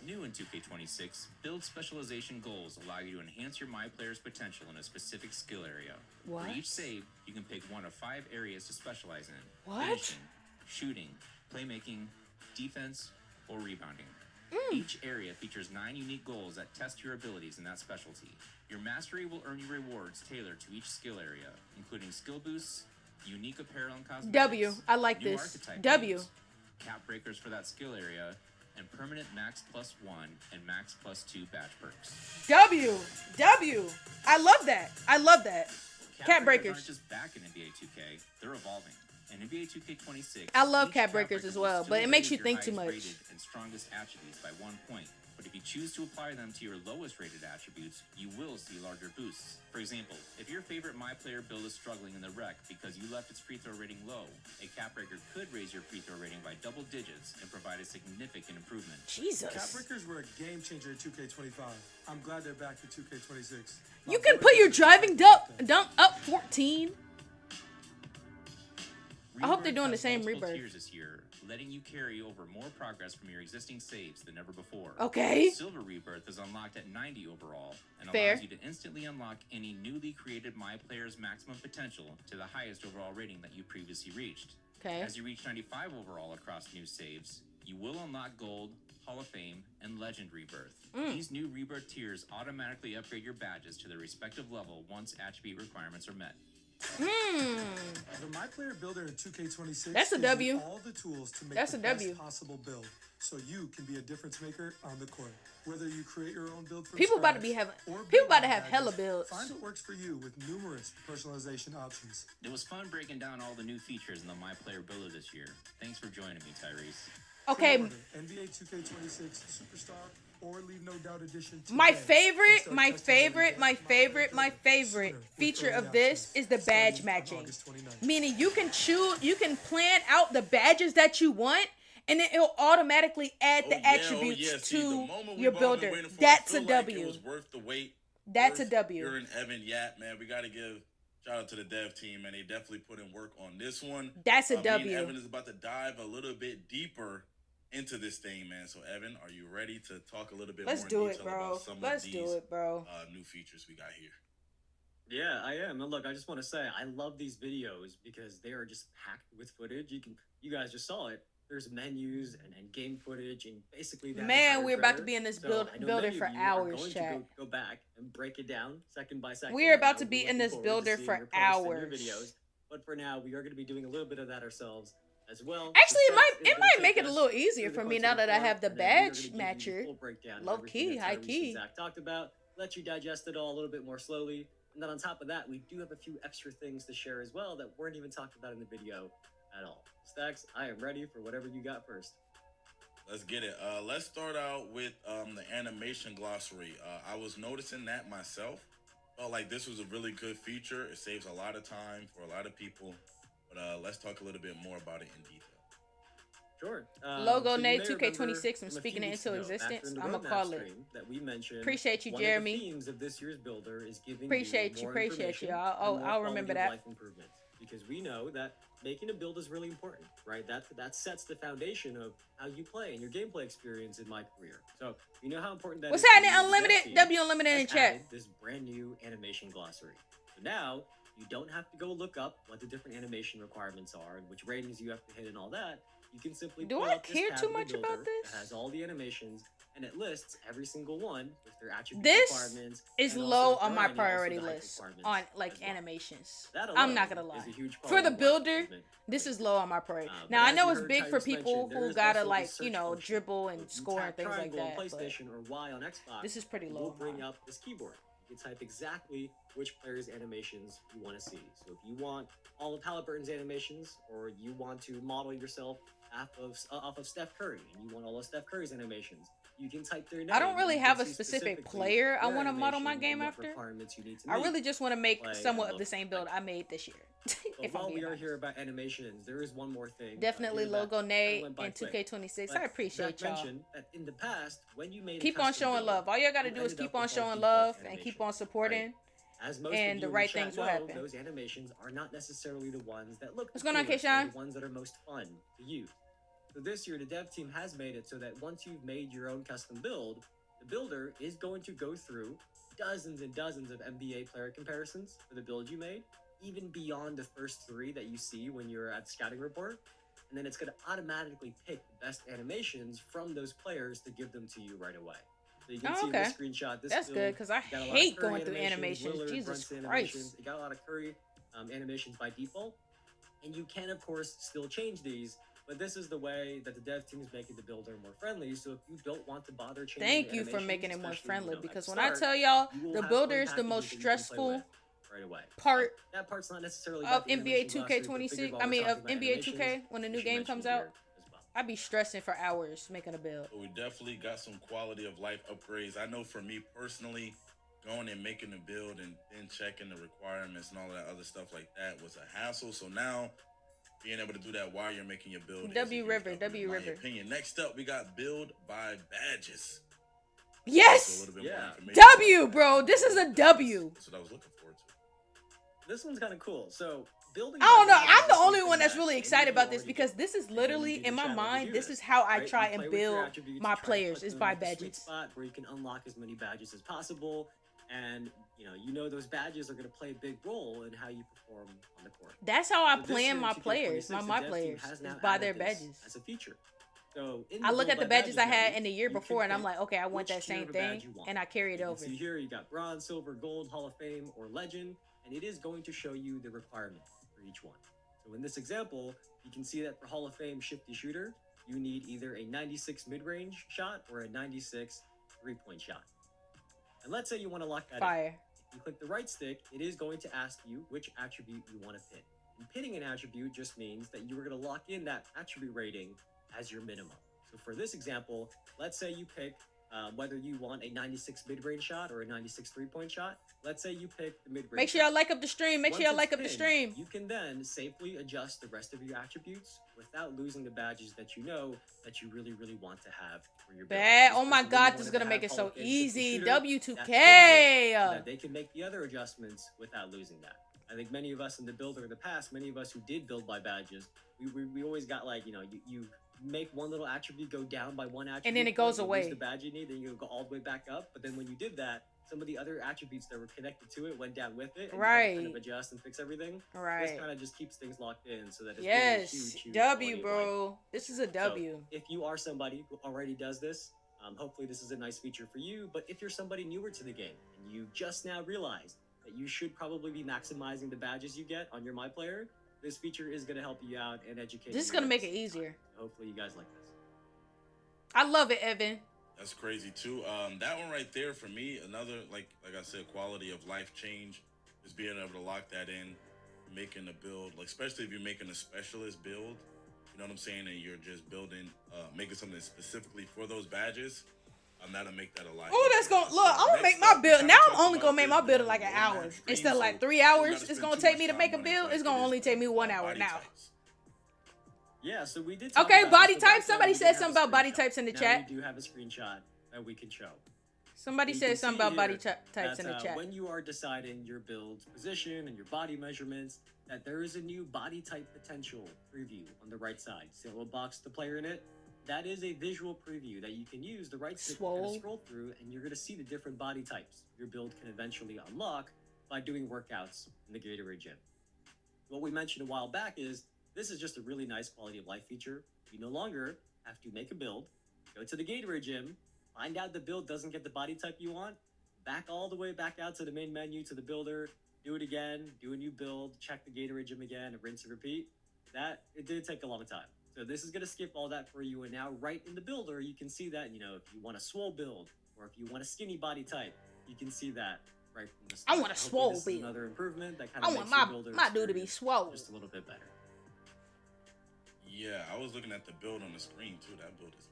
New in 2K26, build specialization goals allow you to enhance your MyPlayer's potential in a specific skill area. What? For each save, you can pick one of 5 areas to specialize in. What? Finishing, shooting, playmaking, defense, or rebounding. Each area features 9 unique goals that test your abilities in that specialty. Your mastery will earn you rewards tailored to each skill area, including skill boosts, unique apparel and cosmetics. W. I like new this. archetype W. moves, cap breakers for that skill area, and permanent max plus 1 and max plus 2 badge perks. W. W. I love that. I love that. Cap breakers. aren't just back in NBA 2K, they're evolving. In NBA 2K26, I love each cap breakers as breaker well, will but it still makes you raise think your too much. highest rated and strongest attributes by 1 point. But if you choose to apply them to your lowest rated attributes, you will see larger boosts. For example, if your favorite MyPlayer build is struggling in the rec because you left its free throw rating low, a cap breaker could raise your free throw rating by double digits and provide a significant improvement. Jesus. Cap breakers were a game changer in 2K25. I'm glad they're back in 2K26. You can put your driving dunk up 14. I hope they're doing the has same multiple rebirth. tiers this year, letting you carry over more progress from your existing saves than ever before. Okay. Silver Rebirth is unlocked at 90 overall and Fair. allows you to instantly unlock any newly created MyPlayer's maximum potential to the highest overall rating that you previously reached. Okay. As you reach 95 overall across new saves, you will unlock Gold, Hall of Fame, and Legend Rebirth. These new Rebirth tiers automatically upgrade your badges to their respective level once attribute requirements are met. The MyPlayer Builder in 2K26 That's a gives W. you all the tools to make That's the a best W. possible build, so you can be a difference maker on the court. Whether you create your own build from People about to scratch be having. or People build about to on have hella badges, builds. Find what works for you with numerous personalization options. It was fun breaking down all the new features in the MyPlayer Builder this year. Thanks for joining me, Tyrese. Okay. Pre-order NBA 2K26 Superstar or Leave No Doubt Edition. My today and favorite, start my testing every favorite, day. my favorite, my Builder favorite sooner with feature early of this access, is the starting badge on matching. August 29th. Meaning you can choose, you can plan out the badges that you want, and then it'll automatically add the attributes See, the to moment your we've all been builder. waiting for, That's I a feel like W. It was worth the wait. That's a Worth W. You're an Evan Yap, man. We got to give shout out to the dev team, and they definitely put in work on this one. That's a Me and W. Evan is about to dive a little bit deeper into this thing, man. So, Evan, are you ready to talk a little bit Let's more do in it, detail bro. about some Let's of do these it, bro. new features we got here? Yeah, I am. And look, I just want to say I love these videos because they are just packed with footage. You guys just saw it. There's menus and game footage and basically that. Man, entire we're about to trailer. be in this So I know builder many of for you are hours, going to chat. go back and break it down second by second. We are about I to will be looking in this forward to builder seeing for your posts and your hours. videos. But for now, we are going to be doing a little bit of that ourselves as well. Actually, The steps is it gonna might take make it a us little easier through the for me course now of that I report, have the and then we are badge gonna give you the matcher. full breakdown of Low everything key, that high Tyrese key. and Zach talked about. Let you digest it all a little bit more slowly. And then on top of that, we do have a few extra things to share as well that weren't even talked about in the video at all. Stacks, I am ready for whatever you got first. Let's get it. Let's start out with the animation glossary. I was noticing that myself. Felt like this was a really good feature. It saves a lot of time for a lot of people. But let's talk a little bit more about it in detail. Sure. Logo you name may 2K26, remember I'm from a speaking few it weeks into ago, back existence. during the I'ma roadmap call it. stream that we mentioned. Appreciate you, one Jeremy. Of the themes of this year's builder is giving Appreciate you, more appreciate information you. and I'll more remember quality of that. life improvements. because we know that making a build is really important, right? That sets the foundation of how you play and your gameplay experience in my career. So you know how important that What's is. happening, The dev Unlimited? team W Unlimited in has chat. added this brand new animation glossary. So now you don't have to go look up what the different animation requirements are and which ratings you have to hit and all that. You can simply Do pull I up this care tab too in the much about builder this? that has all the animations, and it lists every single one with their attribute This requirements. is and low also on my for any, also priority the height list requirements on like as well. animations. That I'm not alone gonna lie. is a huge part For of the what builder, improvement this brings. is low on my priority. But Now I as know you it's heard big for Tyrese people mention, there who is gotta also the like, search function. dribble So and if you score and tap things like triangle on that. But PlayStation or Y on Xbox, this is pretty it low will on bring mine. up this keyboard. You can type exactly which player's animations you want to see. So if you want all of Halliburton's animations, or you want to model yourself off of Steph Curry, and you want all of Steph Curry's animations, you can type their name. I don't really and you have can a see specific specifically player I their want to model my animation game and what after. requirements you need to I meet really just want to make play somewhat and of the look same build like. I made this year. But If I'm while we being are honest. here about animations, there is one more thing. Definitely here that Logo kinda Nate went by and quick. 2K26. But I appreciate Zach y'all. mentioned that in the past, when you made a Keep on custom showing build, love. All y'all gotta you do is ended keep up on with all showing default love and animations, keep on right? supporting. As most and of the you right in chat things will know, happen. those animations are not necessarily the ones that look What's the going on, coolest or Kayshawn? the ones that are most fun to use. So this year, the dev team has made it so that once you've made your own custom build, the builder is going to go through dozens and dozens of NBA player comparisons for the build you made, even beyond the first 3 that you see when you're at the scouting report. And then it's going to automatically pick the best animations from those players to give them to you right away. So you can Oh, see in okay. this screenshot, this That's build, good because I got a lot of hate Curry going through animations. Lillard, Jesus Brunson Christ. animations. It got a lot of Curry animations by default. And you can, of course, still change these, but this is the way that the dev team is making the builder more friendly. So if you don't want to bother changing Thank the you for animations, making it more especially, friendly at because the when I start, tell y'all you will the have builder fun is the packages most that you can play stressful with right away. part That part's not necessarily of about the NBA animation glossary, but 2K26. figured while I we're mean, talking of about NBA animations, 2K when the we new should game mention comes it out. here as well. I'd be stressing for hours making a build. So we definitely got some quality of life upgrades. I know for me personally, going and making a build and then checking the requirements and all that other stuff like that was a hassle. So now being able to do that while you're making your build. W is a huge River, upgrade, W in my River. opinion. Next up, we got build by badges. So a Yes! little bit Yeah. more information W, about bro. that. This is a W. That's what I was looking forward to. This one's kind of cool. So building. I don't know. by badges I'm the is only something one that's that really many excited people about this already because do. this is And when you literally do the in my channel, you mind. do This is how I right? try You and play with your build attributes, my you try to players put is them by in the sweet badges. spot where you can unlock as many badges as possible, and you know those badges are going to play a big role in how you perform on the court. That's how I So this plan year, my 2K26, players, the my dev team players has is now by added their this badges. as a feature. So in I the look build at the by badges I had mode, in the year you can before and I'm pick like, okay, I want which that tier same of a badge thing you want. and I carry it You can over. see here you got bronze, silver, gold, Hall of Fame, or legend, and it is going to show you the requirement for each one. So in this example, you can see that for Hall of Fame shifty shooter, you need either a 96 mid-range shot or a 96 three-point shot. And let's say you want to lock that in. Fire. You click the right stick, it is going to ask you which attribute you want to pin. And pinning an attribute just means that you are going to lock in that attribute rating as your minimum. So for this example, let's say you pick whether you want a 96 mid-range shot or a 96 three-point shot. Let's say you pick the mid-range Make sure y'all shot. like up the stream. Make sure Once y'all it's like up the pinned, stream. You can then safely adjust the rest of your attributes without losing the badges that you know that you really, really want to have for your build. Bad. Just Oh my because you God, wanted this is to gonna have make it Hall so of Fame shifty easy. shooter, W2K. that's pinned so that they can make the other adjustments without losing that. I think many of us in the builder in the past, many of us who did build by badges, we always got like, you make one little attribute go down by one attribute. And then it goes you away. lose the badge you need, then you go all the way back up. But then when you did that, some of the other attributes that were connected to it went down with it. And you had to kind of Right. adjust and fix everything. Right. This kind of just keeps things locked in so that it's Yes. really huge W, quality of life. bro. This is a W. So if you are somebody who already does this, hopefully this is a nice feature for you. But if you're somebody newer to the game and you just now realized that you should probably be maximizing the badges you get on your MyPlayer, this feature is going to help you out and educate This is you gonna at make the it same easier. time. Hopefully you guys like this. I love it, Evan. That's crazy too. That one right there for me, another like I said, quality of life change is being able to lock that in, making a build, like especially if you're making a specialist build, you know what I'm saying, and you're just building, making something specifically for those badges. That'll make that a lot. Oh, that's easier. gonna look. I'm gonna Next make my up, build. we Now kinda I'm talked only gonna about make this my build in during like the an one-man hour stream, instead of so like 3 we don't hours. gotta It's spend gonna too take much me to time make a on it, build. but It's gonna it only is take me 1 body hour now. types. Yeah, so we did talk Okay, about body this, but back types. then Somebody we did said have a something about body screenshot. types in the Now chat. we do have a screenshot that we can show. Somebody You said can something see about body here types that, in the chat. when you are deciding your build's position and your body measurements, that there is a new body type potential preview on the right side. See a little box with the player in it? That is a visual preview that you can use the right stick to kind of Swole. scroll through, and you're going to see the different body types your build can eventually unlock by doing workouts in the Gatorade gym. What we mentioned a while back is this is just a really nice quality of life feature. You no longer have to make a build, go to the Gatorade gym, find out the build doesn't get the body type you want, back all the way back out to the main menu to the builder, do it again, do a new build, check the Gatorade gym again, and rinse and repeat. That, it did take a long time. So this is going to skip all that for you, and now right in the builder, you can see that, you know, if you want a swole build, or if you want a skinny body type, you can see that right from the start. I want a Hopefully swole this is build. another improvement that kind I of want makes your builder my dude to be experience swole. just a little bit better. Yeah, I was looking at the build on the screen too. That build is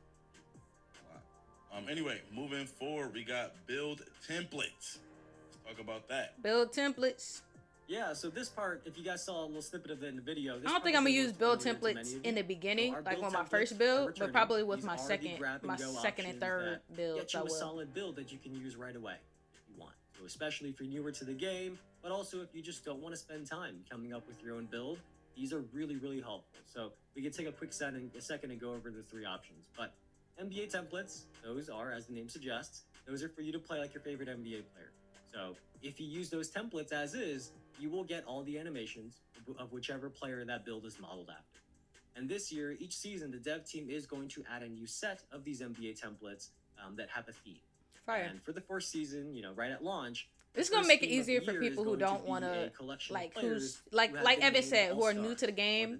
a lot. Anyway, moving forward, we got build templates. Let's talk about that. Build templates. Yeah, so this part, if you guys saw a little snippet of it in the video, I don't think I'm gonna use build templates in the beginning, like on my first build, but probably with my second and third builds. Get you a solid build that you can use right away if you want. So especially if you're newer to the game, but also if you just don't want to spend time coming up with your own build, these are really, really helpful. So we can take a quick second and go over the three options. But NBA templates, those are, as the name suggests, those are for you to play like your favorite NBA player. So if you use those templates as is, you will get all the animations of whichever player that build is modeled after. And this year, each season, the dev team is going to add a new set of these NBA templates that have a theme. Fire. And for the first season, you know, right at launch, This is gonna make it easier for people who don't want to, like, who's like Evan said, who are new to the game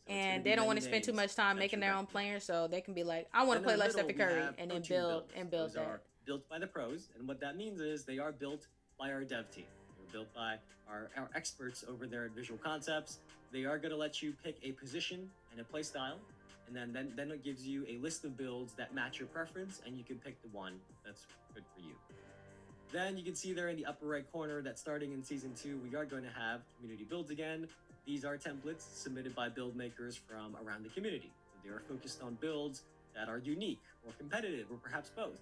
and they don't want to spend too much time making their own players, so they can be like, I want to play like Stephen Curry, and then build Those that. are built by the pros, and what that means is they are built by our dev team. They're built by our experts over there at Visual Concepts. They are going to let you pick a position and a play style, and then it gives you a list of builds that match your preference, and you can pick the one that's good for you. Then you can see there in the upper right corner that starting in Season 2, we are going to have community builds again. These are templates submitted by build makers from around the community. They are focused on builds that are unique or competitive or perhaps both.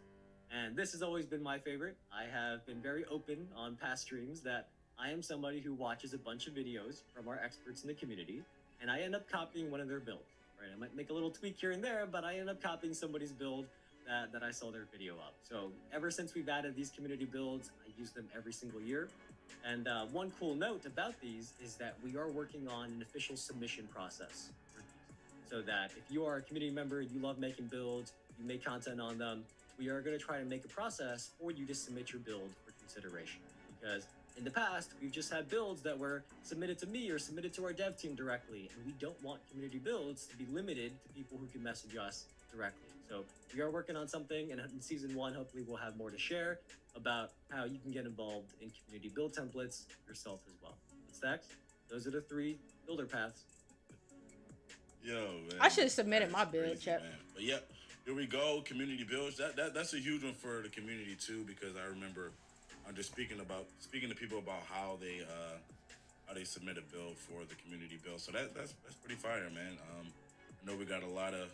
And this has always been my favorite. I have been very open on past streams that I am somebody who watches a bunch of videos from our experts in the community, and I end up copying one of their builds. Right? I might make a little tweak here and there, but I end up copying somebody's build that I saw their video of. So ever since we've added these community builds, I use them every single year. And one cool note about these is that we are working on an official submission process for these. So that if you are a community member, you love making builds, you make content on them, we are going to try to make a process for you to submit your build for consideration. Because in the past, we've just had builds that were submitted to me or submitted to our dev team directly, and we don't want community builds to be limited to people who can message us directly. So we are working on something, and in Season 1, hopefully we'll have more to share about how you can get involved in community build templates yourself as well. Stacks, those are the 3 builder paths. Yo, man. I should have submitted my build, crazy, Chip. man. But yep, here we go. Community builds. That's a huge one for the community too, because I remember I'm just speaking to people about how they submit a build for the community build. So that's pretty fire, man. I know we got a lot of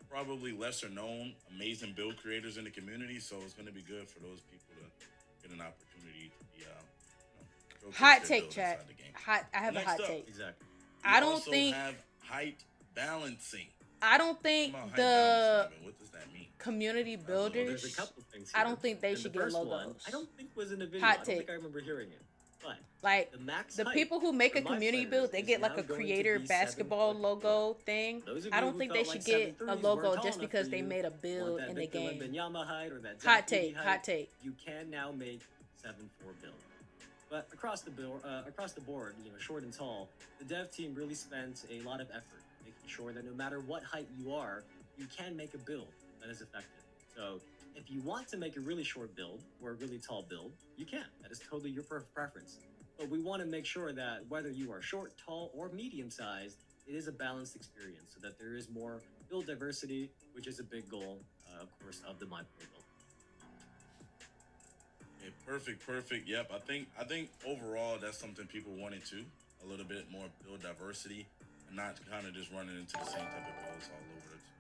probably lesser known amazing build creators in the community, so it's going to be good for those people to get an opportunity to be hot take, chat. I have a hot take. Exactly. I don't think have height balancing. I don't think What does that mean? community Well, builders. there's a couple things I here. don't think they And should the get first logos. one, I don't think was in the video. Hot I don't think take. I remember hearing it. But Like the people who make a for my community players build, they is get like now a going to creator be basketball 7 foot logo thing. Those of I you don't who think felt they like should get 7'3" a weren't logo tall just enough because for they you, made a want build that in the Victor game. Wembanyama height or that Hot Zach Edey take, height, hot take. You can now make 7'4" build. But across the board, you know, short and tall, the dev team really spent a lot of effort making sure that no matter what height you are, you can make a build that is effective. So if you want to make a really short build or a really tall build, you can. That is totally your preference. But we want to make sure that whether you are short, tall, or medium-sized, it is a balanced experience so that there is more build diversity, which is a big goal, of course, of the MyPLAYER build. Okay, perfect. Yep, I think overall that's something people wanted too. A little bit more build diversity. and not kind of just running into the same type of builds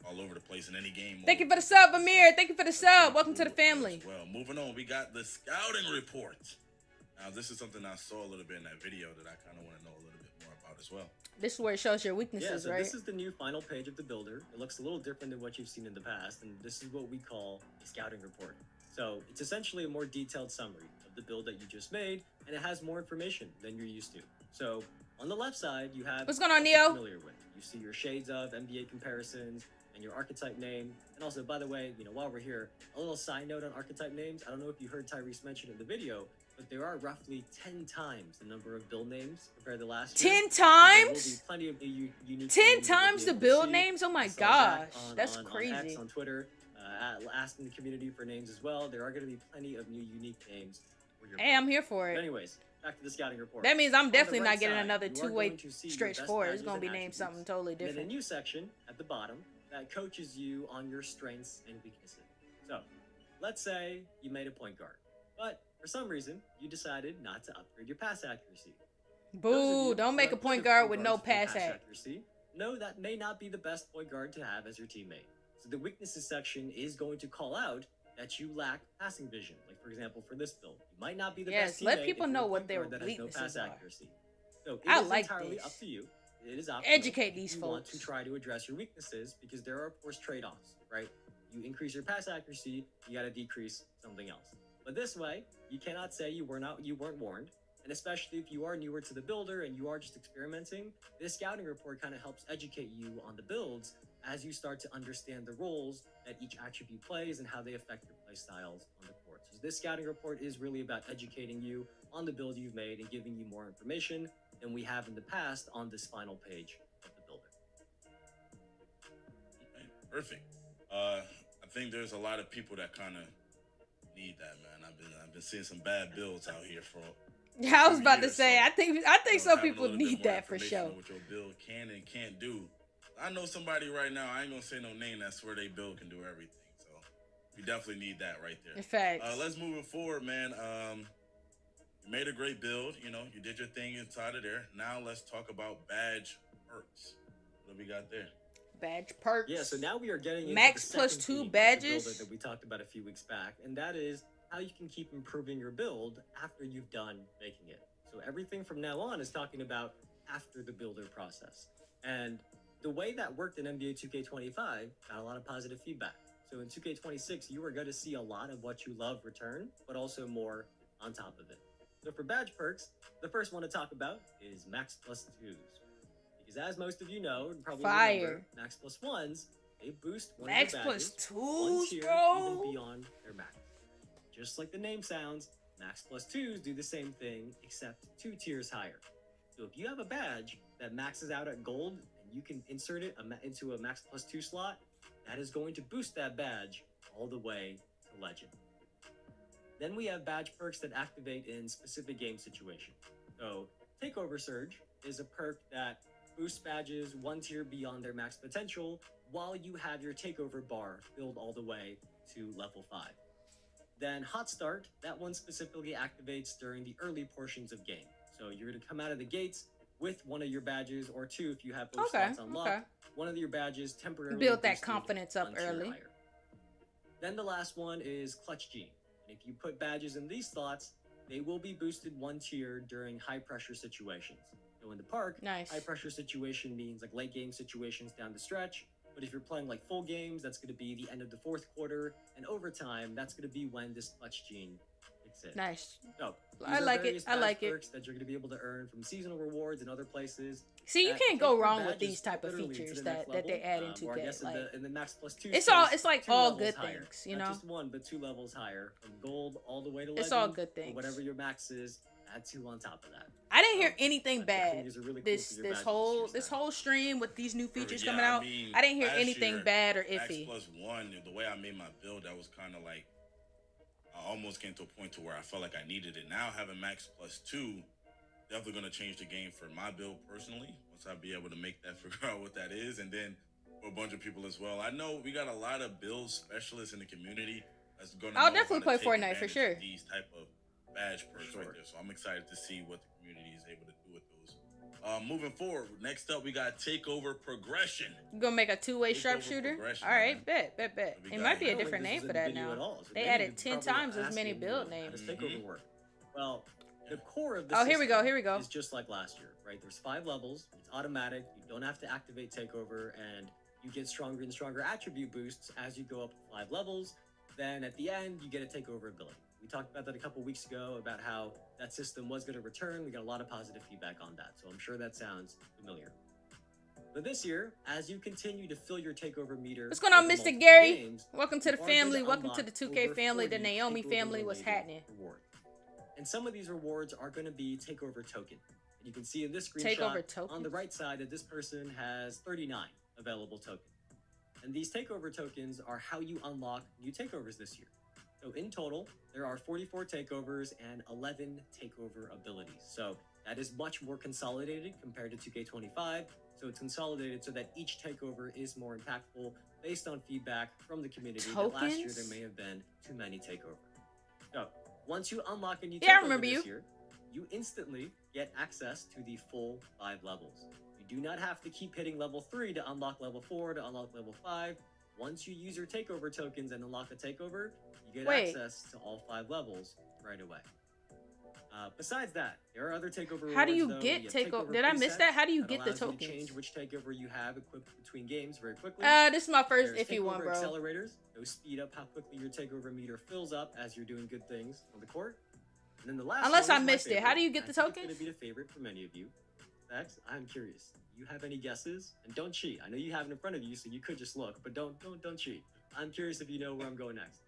all over the place in any game. Thank you for the sub, Amir. Thank you for the sub. Welcome to the family. Well, moving on, we got the scouting report. Now, this is something I saw a little bit in that video that I kind of want to know a little bit more about as well. This is where it shows your weaknesses, so right? This is the new final page of the builder. It looks a little different than what you've seen in the past, and this is what we call a scouting report. So it's essentially a more detailed summary of the build that you just made, and it has more information than you're used to. So on the left side, you have what's going on, what you're Neo? familiar with. You see your shades of NBA comparisons and your archetype name. And also, by the way, while we're here, a little side note on archetype names. I don't know if you heard Tyrese mention in the video, but there are roughly 10 times the number of build names compared to last year. 10 times? Plenty of unique 10 times the build names? Oh my gosh, that's crazy. On X, on Twitter, asking the community for names as well. There are going to be plenty of new unique names. Hey, I'm here for it. But anyways, back to the scouting report. That means I'm On definitely the right not getting side, another you are two-way going to see your stretch best forward. It's badges going to be and named attributes. something totally And then different. a new section at the bottom that coaches you on your strengths and weaknesses. So, let's say you made a point guard, but for some reason, you decided not to upgrade your pass accuracy. Boo, don't make a point guard with no pass accuracy. No, that may not be the best point guard to have as your teammate. So the weaknesses section is going to call out that you lack passing vision. Like, for example, for this build, you might not be the best teammate. Let people if you're know a what point their guard that has no weaknesses pass are. accuracy. So it I is like entirely this. up to you. It is optional. Educate these you want folks. to try to address your weaknesses because there are, of course, trade-offs, right? You increase your pass accuracy, you got to decrease something else. But this way, you cannot say you weren't warned. And especially if you are newer to the builder and you are just experimenting, this scouting report kind of helps educate you on the builds as you start to understand the roles that each attribute plays and how they affect your play styles on the court. So this scouting report is really about educating you on the build you've made and giving you more information than we have in the past on this final page of the builder. Okay, perfect. I think there's a lot of people that kind of need that, man. I've been seeing some bad builds out here for. Yeah, I was about to say, so, I think some people need that for sure. What your build can and can't do. I know somebody right now. I ain't gonna say no name. That's where they build can do everything. So we definitely need that right there. In fact, let's move it forward, man. You made a great build. You did your thing inside of there. Now let's talk about badge perks. What do we got there? Badge perks. Yeah, so now we are getting into max the plus second 2 theme of the badges builder that we talked about a few weeks back, and that is how you can keep improving your build after you've done making it. So everything from now on is talking about after the builder process. And the way that worked in NBA 2K25 got a lot of positive feedback. So in 2K26, you are going to see a lot of what you love return, but also more on top of it. So for badge perks, the first one to talk about is Max Plus 2s. Because as most of you know, and probably remember, Max Plus 1s, they boost one Max of your badges Plus 1 2s, tier bro. even beyond their max. Just like the name sounds, Max Plus 2s do the same thing, except 2 tiers higher. So if you have a badge that maxes out at gold, and you can insert it into a Max Plus 2 slot, that is going to boost that badge all the way to Legend. Then we have badge perks that activate in specific game situations. So Takeover Surge is a perk that boosts badges 1 tier beyond their max potential while you have your takeover bar filled all the way to level 5. Then Hot Start, that one specifically activates during the early portions of game. So you're going to come out of the gates with one of your badges, or 2 if you have both slots unlocked. One of your badges temporarily build that boosted confidence up 1 tier early. higher. Then the last one is Clutch Gene. And if you put badges in these slots, they will be boosted 1 tier during high pressure situations. So in the park, Nice. high pressure situation means like late game situations down the stretch. But if you're playing like full games, that's going to be the end of the 4th quarter, and overtime, that's going to be when this Clutch Gene kicks in. Nice. So, I these are like it. various I like badge it. perks that you're going to be able to earn from seasonal rewards and other places. See, you that can't take go your wrong with badges these type of literally to features the next that they level, add in or I 2K. guess Like, in the Max Plus 2 it's space, like 2 all levels good higher. things, you Not know? just 1, but 2 levels higher, from gold all the way to legend. It's all good things. Or whatever your max is, add 2 on top of that. I didn't hear anything I think bad these are really cool this for your badges whole to this use that. whole stream with these new features Yeah, coming out. mean, I didn't hear last anything year, bad or Max iffy. Plus 1, the way I made my build, that was kind of like, I almost came to a point to where I felt like I needed it. Now having Max Plus 2, definitely going to change the game for my build personally, once I be able to make that, figure out what that is, and then for a bunch of people as well. I know we got a lot of build specialists in the community that's going to I'll definitely play Fortnite for sure. These type of badge perks right there. So I'm excited to see what the community is able to do with those Moving forward, next up we got takeover progression. You gonna make a two-way Takeover sharpshooter? progression, All right, man. bet. We It got might be here. a I don't different think name this for is in that the video now. at all, so They many added of you 10 probably times as many asking, build how names. does takeover work? Well, the core of the Oh, here we system go. is just like last year, right? There's 5 levels. It's automatic. You don't have to activate takeover, and you get stronger and stronger attribute boosts as you go up 5 levels. Then at the end, you get a takeover ability. We talked about that a couple weeks ago about how that system was going to return. We got a lot of positive feedback on that, so I'm sure that sounds familiar. But this year, as you continue to fill your takeover meter, What's going on, over Mr. multiple Gary? games, Welcome to the you are going family. Welcome to unlock the 2K over family, the 40 Naomi family. What's takeover-related happening? rewards. And some of these rewards are going to be takeover token. And you can see in this Takeover screenshot tokens? on the right side that this person has 39 available tokens. And these takeover tokens are how you unlock new takeovers this year. So in total, there are 44 takeovers and 11 takeover abilities. So that is much more consolidated compared to 2K25. So it's consolidated so that each takeover is more impactful based on feedback from the community. That last year Tokens? there may have been too many takeovers. So once you unlock a new Yeah, I takeover remember this you. year, you instantly get access to the full 5 levels. You do not have to keep hitting level 3 to unlock level 4 to unlock level 5. Once you use your takeover tokens and unlock a takeover, you get Wait. access to all 5 levels right away. Besides that, there are other takeover How do rewards, you though. get You have takeover? Did I miss that? How do you get the allows you to tokens? change which takeover you have equipped between games very quickly. This is my first There's iffy one, takeover bro. accelerators. Those speed up how quickly your takeover meter fills up as you're doing good things on the court. And then the last Unless one I is my missed it. favorite, How do you get and the I think tokens? It's going to be the favorite for many of you. Max, I'm curious. You have any guesses? And don't cheat. I know you have it in front of you, so you could just look, but don't cheat. I'm curious if you know where I'm going next.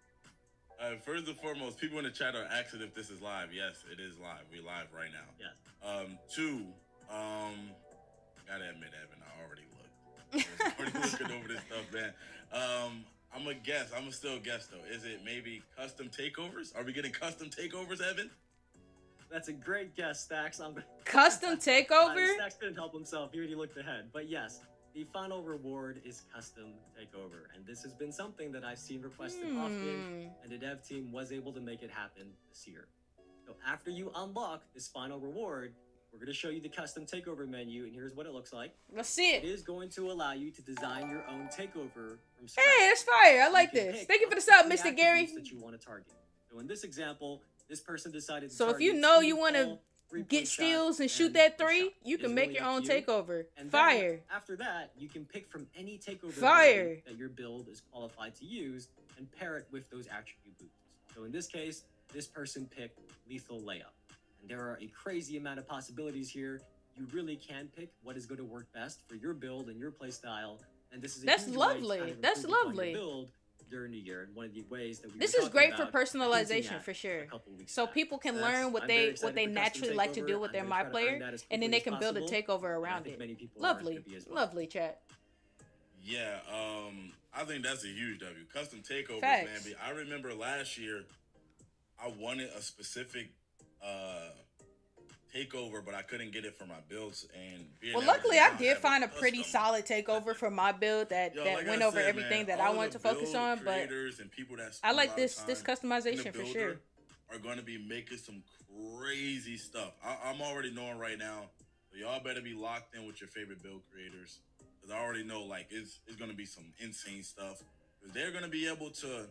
First and foremost, people in the chat are asking if this is live. Yes, it is live. We live right now. Yes. Two, gotta admit, Evan, I already looked. I was already looking over this stuff, man. I'm a guess. I'm a still guess though. Is it maybe custom takeovers? Are we getting custom takeovers, Evan? That's a great guess, Stacks. Custom takeover? Stacks couldn't help himself. He already looked ahead. But yes, the final reward is custom takeover. And this has been something that I've seen requested often, and the dev team was able to make it happen this year. So after you unlock this final reward, we're going to show you the custom takeover menu, and here's what it looks like. Let's see It it. is going to allow you to design your own takeover from scratch. Hey, that's fire. I You like can this. pick Thank you for up the to sub, 3 Mr. Gary. attributes that you want to target. So in this example, this person decided to So if you target know speed you want to ball, three-point get shot, steals and shoot and that push 3, shot. you It can is make really your up own to you. takeover. And then, Fire. after that, you can pick from any takeover Fire. ability that your build is qualified to use and pair it with those attribute boosts. So in this case, this person picked lethal layup. And there are a crazy amount of possibilities here. You really can pick what is going to work best for your build and your play style. And this is a That's huge way to lovely. kind of That's improve upon your lovely. build during the year. And one of the ways that we This were is talking great for about, hinting personalization at for sure. a couple weeks So back. people can So learn that's- what I'm very they excited for custom naturally like to do takeover. with their I'm My gonna try to earn Player, that as and then quickly they as can build a possible. takeover And I around think it. many people are Lovely. gonna be as well. Lovely, chat. Yeah, I think that's a huge W. Custom takeovers, Facts. man. I remember last year, I wanted a specific takeover, but I couldn't get it for my builds. And being Well, that we luckily now I did have find a pretty custom- solid takeover for my build that Yo, that like went I over said, everything man, that I all wanted the to focus build on. But creators and people that I spend a like lot of this time customization in the for sure. builder are going to be making some crazy stuff. I'm already knowing right now. So y'all better be locked in with your favorite build creators, because I already know like it's going to be some insane stuff. Because they're going to be able to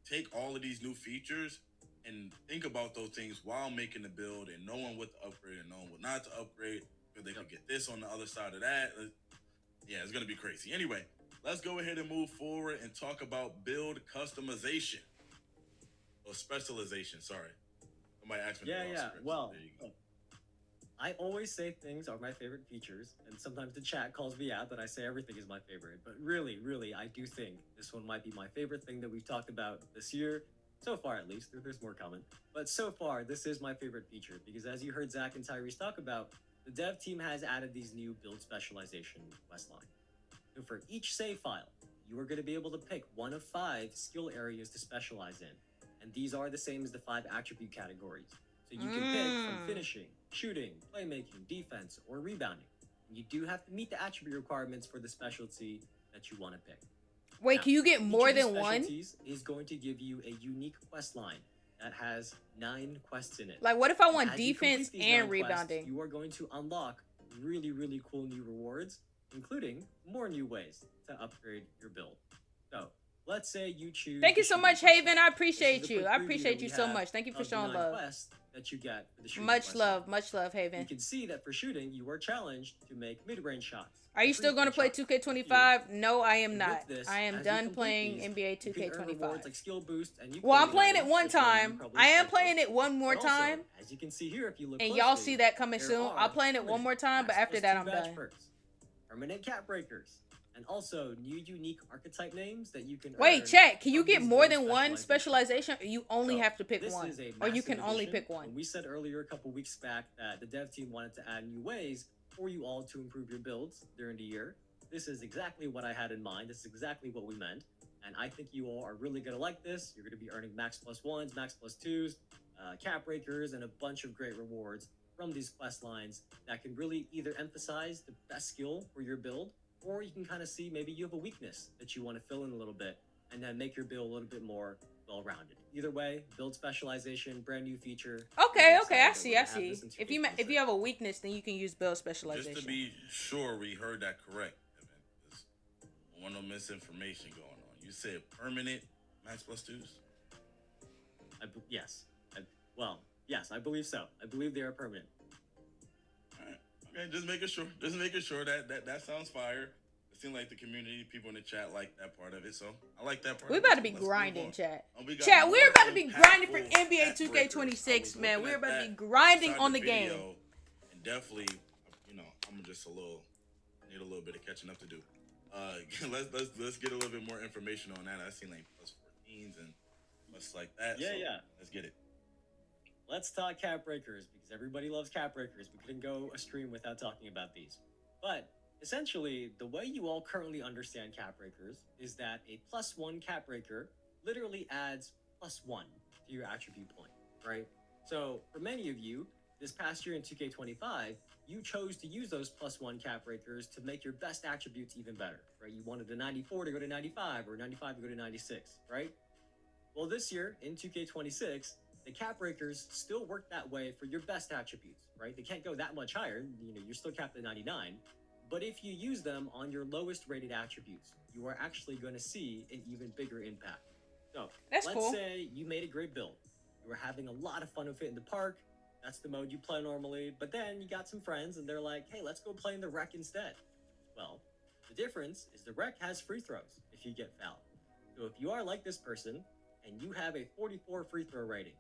take all of these new features and think about those things while making the build and knowing what to upgrade and knowing what not to upgrade. Because they could get this on the other side of that. Yeah, it's going to be crazy. Anyway, let's go ahead and move forward and talk about build customization. Or specialization, sorry. Somebody asked me. Yeah. Well, there you go. I always say things are my favorite features, and sometimes the chat calls me out that I say everything is my favorite. But really, I do think this one might be my favorite thing that we've talked about this year. So far, at least. There's more coming. But so far, this is my favorite feature, because as you heard Zach and Tyrese talk about, the dev team has added these new build specialization quest line. So for each save file, you are going to be able to pick one of 5 skill areas to specialize in. And these are the same as the 5 attribute categories. So you can pick from finishing, shooting, playmaking, defense, or rebounding. And you do have to meet the attribute requirements for the specialty that you want to pick. Wait, Now, can you get each more of these than one? specialties is going to give you a unique quest line that has 9 quests in it. Like, what if I want As you complete defense these and 9 quests, rebounding? you are going to unlock really, really cool new rewards, including more new ways to upgrade your build. So let's say you choose. Thank you the so shooting much, quest Haven. line. I This is appreciate a you. quick I preview appreciate that you we so have much. Thank you for of the showing 9 love. quests that you get for the shooting Much quest line. love. Much love, Haven. You can see that for shooting, you are challenged to make mid-range shots. Are you still going to play 2K25? No, I am not. I am done playing NBA 2K25. Like skill boost and Well, I'm playing it one time. I am playing it one more time. As you can see here, if you look And closely, y'all see that coming there soon. are I'm playing it one more time, but after that, I'm badge done. perks, permanent cap breakers, and also new unique archetype names that you can Wait, earn chat. Can you from get these more build than one specializations. specialization? Or you only So, have to pick this one. is a Or you massive can only addition. pick one. When we said earlier a couple weeks back that the dev team wanted to add new ways for you all to improve your builds during the year, this is exactly what I had in mind. This is exactly what we meant. And I think you all are really going to like this. You're going to be earning max +1s, max +2s, cap breakers, and a bunch of great rewards from these quest lines that can really either emphasize the best skill for your build, or you can kind of see maybe you have a weakness that you want to fill in a little bit and then make your build a little bit more well-rounded. Either way, build specialization, brand new feature. Okay, I'm okay, I excited see, that I we're gonna have see. this in If you have a weakness, then you can use build specialization. Just to be sure we heard that correct, Evan. There's one of misinformation going on. You said permanent max +2s? Yes. Yes, I believe so. I believe they are permanent. Alright. Okay, just making sure. Just making sure that sounds fire. It seemed like the community, people in the chat like that part of it, so I like that part. We of it, about so to be let's move grinding, on. chat. We got Chat, we're more about to be grinding for impactful NBA cap breakers. I 2K26, was man. looking We're at about to be that grinding inside on the video, game. And definitely, I'm just need a little bit of catching up to do. Let's get a little bit more information on that. I've seen like +14s and plus like that. Yeah, so yeah. Let's get it. Let's talk cap breakers because everybody loves cap breakers. We couldn't go a stream without talking about these. But essentially, the way you all currently understand cap breakers is that a +1 cap breaker literally adds +1 to your attribute point, right? So for many of you, this past year in 2K25, you chose to use those +1 cap breakers to make your best attributes even better, right? You wanted a 94 to go to 95 or 95 to go to 96, right? Well, this year in 2K26, the cap breakers still work that way for your best attributes, right? They can't go that much higher. You're still capped at 99. But if you use them on your lowest rated attributes, you are actually going to see an even bigger impact. So That's let's cool. say you made a great build. You were having a lot of fun with it in the park. That's the mode you play normally. But then you got some friends and they're like, hey, let's go play in the rec instead. Well, the difference is the rec has free throws if you get fouled. So if you are like this person and you have a 44 free throw rating,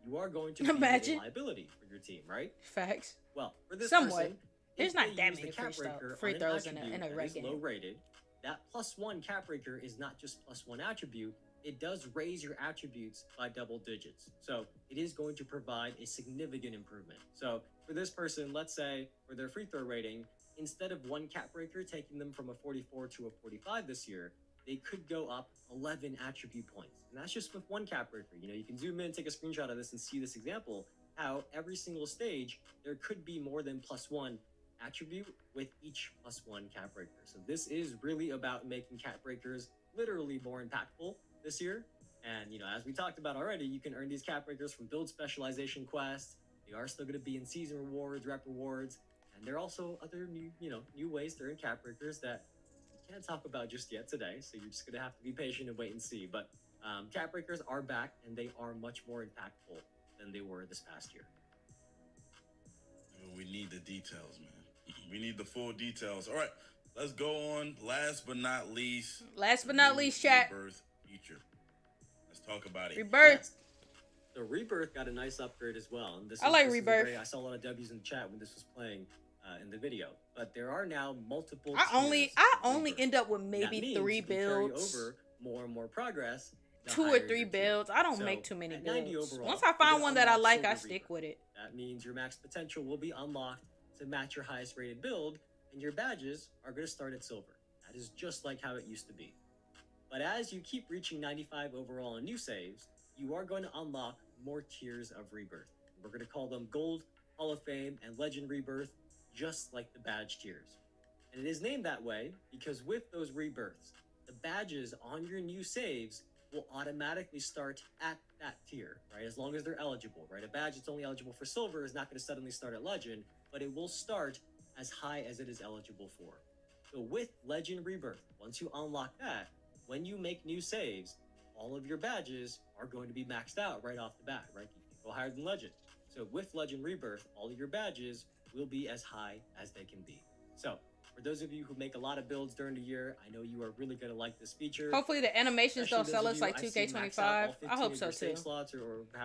you are going to be Imagine. a liability for your team, right? Facts. Well, for this Somewhat. person, There's if not they that use the many cap breaker free on throws in a attribute that rec is game. low rated, that +1 cap breaker is not just +1 attribute, it does raise your attributes by double digits. So it is going to provide a significant improvement. So for this person, let's say for their free throw rating, instead of one cap breaker taking them from a 44 to a 45 this year, they could go up 11 attribute points. And that's just with one cap breaker. You can zoom in, take a screenshot of this and see this example, how every single stage, there could be more than +1 attribute with each +1 cap breaker. So this is really about making cap breakers literally more impactful this year. And as we talked about already, you can earn these cap breakers from build specialization quests. They are still going to be in season rewards, rep rewards, and there are also other new ways to earn cap breakers that we can't talk about just yet today. So you're just going to have to be patient and wait and see. But cap breakers are back, and they are much more impactful than they were this past year. We need the details, man. We need the full details. All right, let's go on. Last but not least, chat. Rebirth feature. Let's talk about it. Rebirth. Yes. So Rebirth got a nice upgrade as well. And I like Rebirth. I saw a lot of W's in the chat when this was playing in the video. But there are now multiple. I only tiers of only Rebirth. end up with That maybe means 3 you can carry builds. over more and more progress. the 2 or higher 3 your tier. builds. I don't So, make too many at 90 builds. overall, Once I you find get one that I unlocked like, I Silver stick Rebirth. with it. That means your max potential will be unlocked to match your highest rated build, and your badges are going to start at silver. That is just like how it used to be. But as you keep reaching 95 overall in new saves, you are going to unlock more tiers of Rebirth. We're going to call them Gold, Hall of Fame, and Legend Rebirth, just like the badge tiers. And it is named that way because with those rebirths, the badges on your new saves will automatically start at that tier, right? As long as they're eligible, right? A badge that's only eligible for silver is not going to suddenly start at legend, but it will start as high as it is eligible for. So with Legend Rebirth, once you unlock that, when you make new saves, all of your badges are going to be maxed out right off the bat, right? You can go higher than Legend. So with Legend Rebirth, all of your badges will be as high as they can be. So for those of you who make a lot of builds during the year, I know you are really going to like this feature. Hopefully the animations don't sell us like 2K25. I hope so too.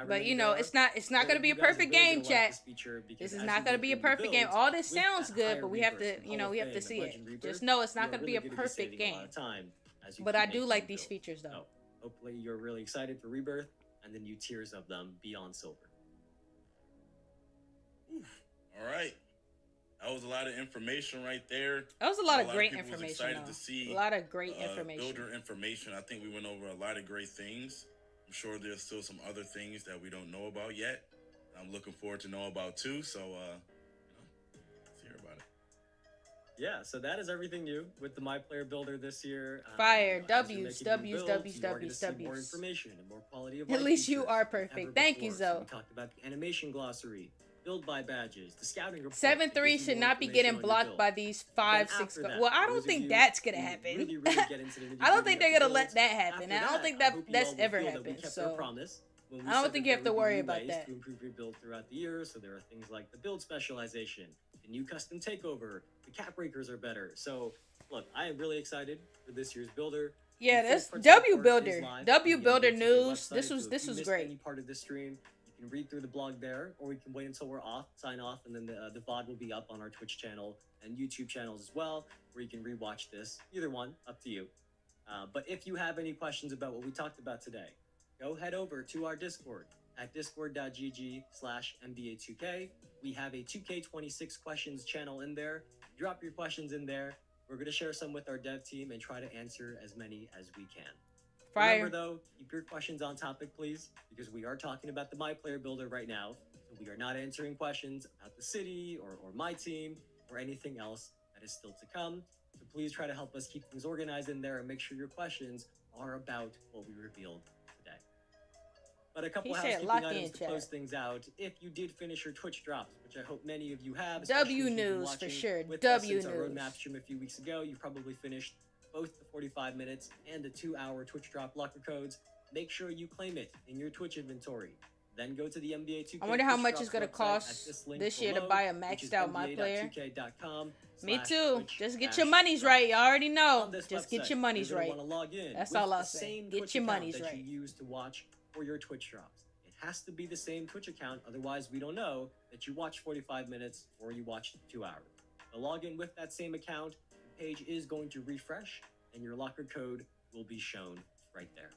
But you know, it's not going to be a perfect game, chat. This is not going to be a perfect game. All this sounds good, but we have to, you know, we have to see it. Just know it's not going to be a perfect game. But I do like these features though. Hopefully you're really excited for Rebirth and the new tiers of them beyond Silver. All right. That was a lot of information right there. That was a lot of great people was information. excited to see A lot of great information. Builder information. I think we went over a lot of great things. I'm sure there's still some other things that we don't know about yet. I'm looking forward to know about too. So, let's hear about it. Yeah, so that is everything new with the MyPlayer Builder this year. Fire. As you're W's, making new W's, builds, you are W's, gonna see more W's. information and more quality of At life least you features are than perfect. ever Thank you, before. So Zoe. we talked about the animation glossary, build by badges, the scouting report. 7-3 should not be getting blocked by these 5-6. Well, I don't think that's gonna happen. Really, really get into the I don't think they're gonna builds. let that happen. After I don't think I hope you that's all will ever feel that we happened. kept our So promise when we I don't said think that you have there to would be worry new about ways that. to improve your build throughout the year. So there are things like the build specialization, the new custom takeover, the cap breakers are better. So look, I am really excited for this year's builder. yeah, The that's full W report Builder. is live W on the Builder MBA2K news. website. This So was if this you was missed great. any part of this stream, you can read through the blog there, or we can wait until we're off, sign off, and then the VOD will be up on our Twitch channel and YouTube channels as well, where you can rewatch this. Either one, up to you. But if you have any questions about what we talked about today, go head over to our Discord at discord.gg/NBA2K. We have a 2K26 questions channel in there. Drop your questions in there. We're going to share some with our dev team and try to answer as many as we can. Fire. Remember though, keep your questions on topic, please, because we are talking about the MyPlayer Builder right now. So we are not answering questions about the city or my team or anything else that is still to come. So please try to help us keep things organized in there and make sure your questions are about what we revealed today. But a couple He of said housekeeping lock items in, to chat. close things out. If you did finish your Twitch drops, which I hope many of you have, W especially if you've been news for watching sure. with us W since our news. roadmap stream a few weeks ago, you probably finished both the 45 minutes and the 2-hour Twitch drop locker codes. Make sure you claim it in your Twitch inventory. Then go to the NBA 2K I wonder how Twitch much Drops it's gonna website at cost link this year to below, buy a which maxed is out MyPlayer. nba.2k.com Me slash too. Twitch Just get dash your monies drop. right. You already know. On this Just website, get your monies you're gonna right. wanna log in That's with all I'll the say. same Get Twitch your account monies that right. you use to watch for your Twitch drops. It has to be the same Twitch account, otherwise we don't know that you watched 45 minutes or you watched 2 hours. So log in with that same account. The page is going to refresh, and your locker code will be shown right there.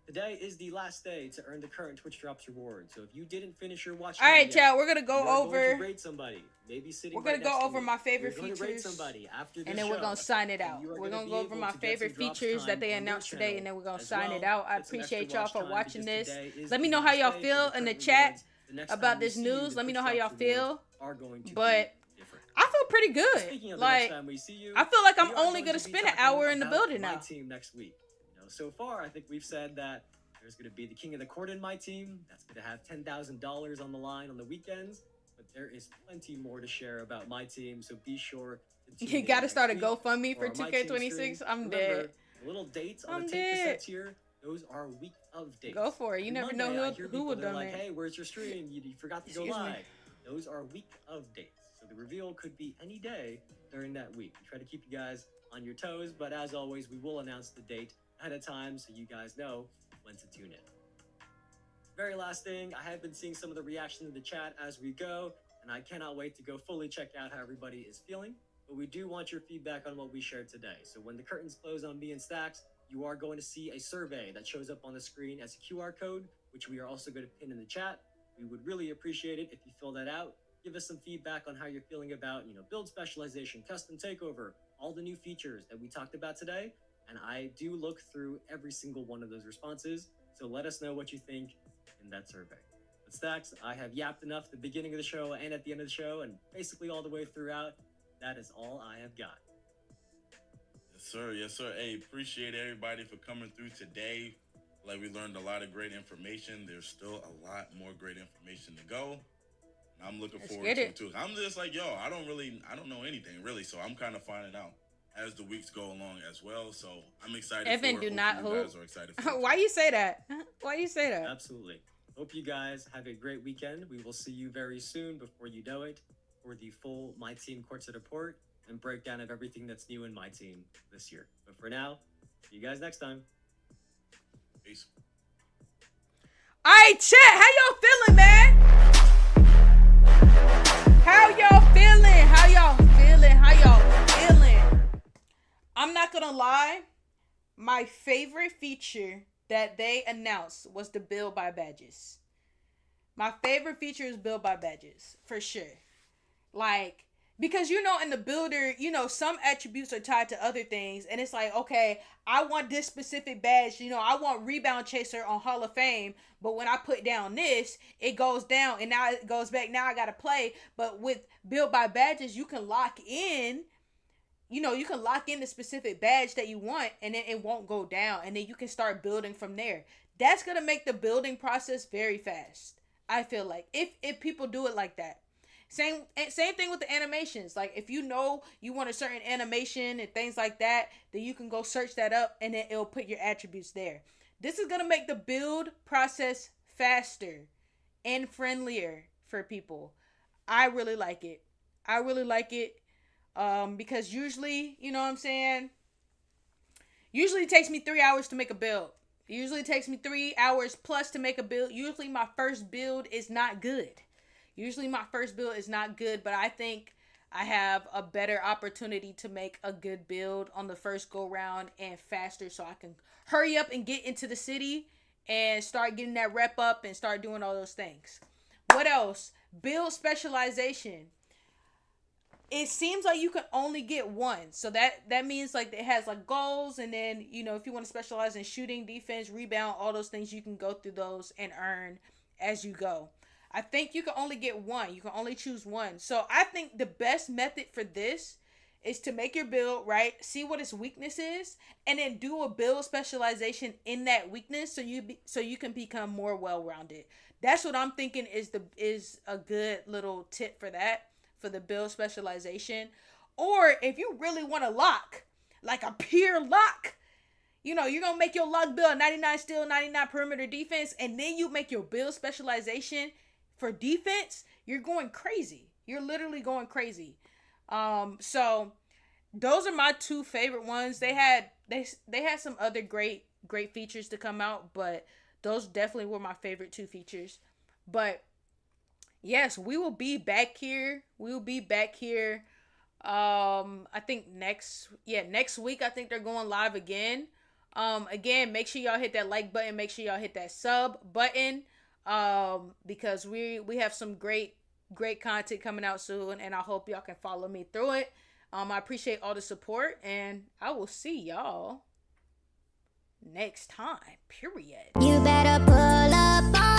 Today is the last day to earn the current Twitch Drops reward. So if you didn't finish your watch All right, yet, chat. We're gonna you go are going over. to rate somebody. Maybe sitting We're gonna right go next to over me. my favorite You're going to rate features, somebody after this and then we're show, gonna sign it out. and you are We're gonna gonna be go over able my to get favorite some drops features that time they on your announced today, channel and then we're gonna as sign well. it out. I Get some appreciate extra y'all watch for time watching because this. today is Let me the know how last y'all day for feel the in the current chat rewards. The next about time we this see you, news. the Let me Twitch know how y'all Drops rewards feel. are going to But be different. I feel pretty Speaking good. of the next Like time we see you, I feel like I'm we are only going gonna to be spend an talking hour in the about building my now. team next week. You know, so far I think we've said that there's going to be the king of the court in my team. That's going to have $10,000 on the line on the weekends. But there is plenty more to share about my team, so be sure to tune You in gotta next start a week GoFundMe for our My Team 2K26. stream. I'm Remember, dead. the little dates on I'm the tape dead. cassettes here, those are week of dates. Go for it. You Every never know Monday, I who hear who people, would they're donate. like, hey, where's your stream? You forgot to go Excuse me. live. Those are week of dates. So the reveal could be any day during that week. We try to keep you guys on your toes, but as always, we will announce the date ahead of time so you guys know when to tune in. Very last thing, I have been seeing some of the reaction in the chat as we go, and I cannot wait to go fully check out how everybody is feeling. But we do want your feedback on what we shared today. So when the curtains close on me and Stacks, you are going to see a survey that shows up on the screen as a QR code, which we are also going to pin in the chat. We would really appreciate it if you fill that out. Give us some feedback on how you're feeling about, build specialization, custom takeover, all the new features that we talked about today. And I do look through every single one of those responses. So let us know what you think in that survey. But Stacks, I have yapped enough at the beginning of the show and at the end of the show, and basically all the way throughout. That is all I have got. Yes, sir. Yes, sir. Hey, appreciate everybody for coming through today. Like we learned a lot of great information. There's still a lot more great information to go. I'm looking Let's forward get to it. it too. I'm just like, yo, I don't know anything really, so I'm kind of finding out as the weeks go along as well. So I'm excited Evan, for do it. not Hopefully you hoop. guys are excited for it. Why you say that? Why you say that? Absolutely. Hope you guys have a great weekend. We will see you very soon before you know it for the full My Team Courtside report and breakdown of everything that's new in My Team this year. But for now, see you guys next time. Peace. All right, chat. How y'all feeling, man? How y'all feeling? How y'all feeling? How y'all feeling? I'm not gonna lie. My favorite feature that they announced was the build by badges. My favorite feature is build by badges, for sure. Like, because in the builder, some attributes are tied to other things, and it's like, okay, I want this specific badge, I want rebound chaser on Hall of Fame, but when I put down this, it goes down, and now it goes back, now I gotta play. But with build by badges, you can lock in, you can lock in the specific badge that you want, and then it won't go down, and then you can start building from there. That's gonna make the building process very fast, I feel like, if people do it like that. Same thing with the animations. Like, if you want a certain animation and things like that, then you can go search that up, and then it'll put your attributes there. This is gonna make the build process faster and friendlier for people. I really like it. Because usually, you know what I'm saying? Usually it takes me 3 hours to make a build. Usually it takes me 3 hours plus to make a build. Usually my first build is not good. But I think I have a better opportunity to make a good build on the first go round and faster, so I can hurry up and get into the city and start getting that rep up and start doing all those things. What else? Build specialization. It seems like you can only get one. So that means like it has like goals, and then, if you want to specialize in shooting, defense, rebound, all those things, you can go through those and earn as you go. I think you can only get one. You can only choose one. So I think the best method for this is to make your build, right? See what its weakness is, and then do a build specialization in that weakness, so you can become more well-rounded. That's what I'm thinking is a good little tip for that, for the build specialization. Or if you really want to lock, like a pure lock, you're going to make your lock build 99 steal, 99 perimeter defense, and then you make your build specialization for defense, you're going crazy. You're literally going crazy. So those are my two favorite ones. They had some other great features to come out, but those definitely were my favorite two features. But yes, we will be back here. I think next week, I think they're going live again. Again, make sure y'all hit that like button. Make sure y'all hit that sub button. Because we have some great content coming out soon, and I hope y'all can follow me through it. I appreciate all the support, and I will see y'all next time. Period. You better pull up on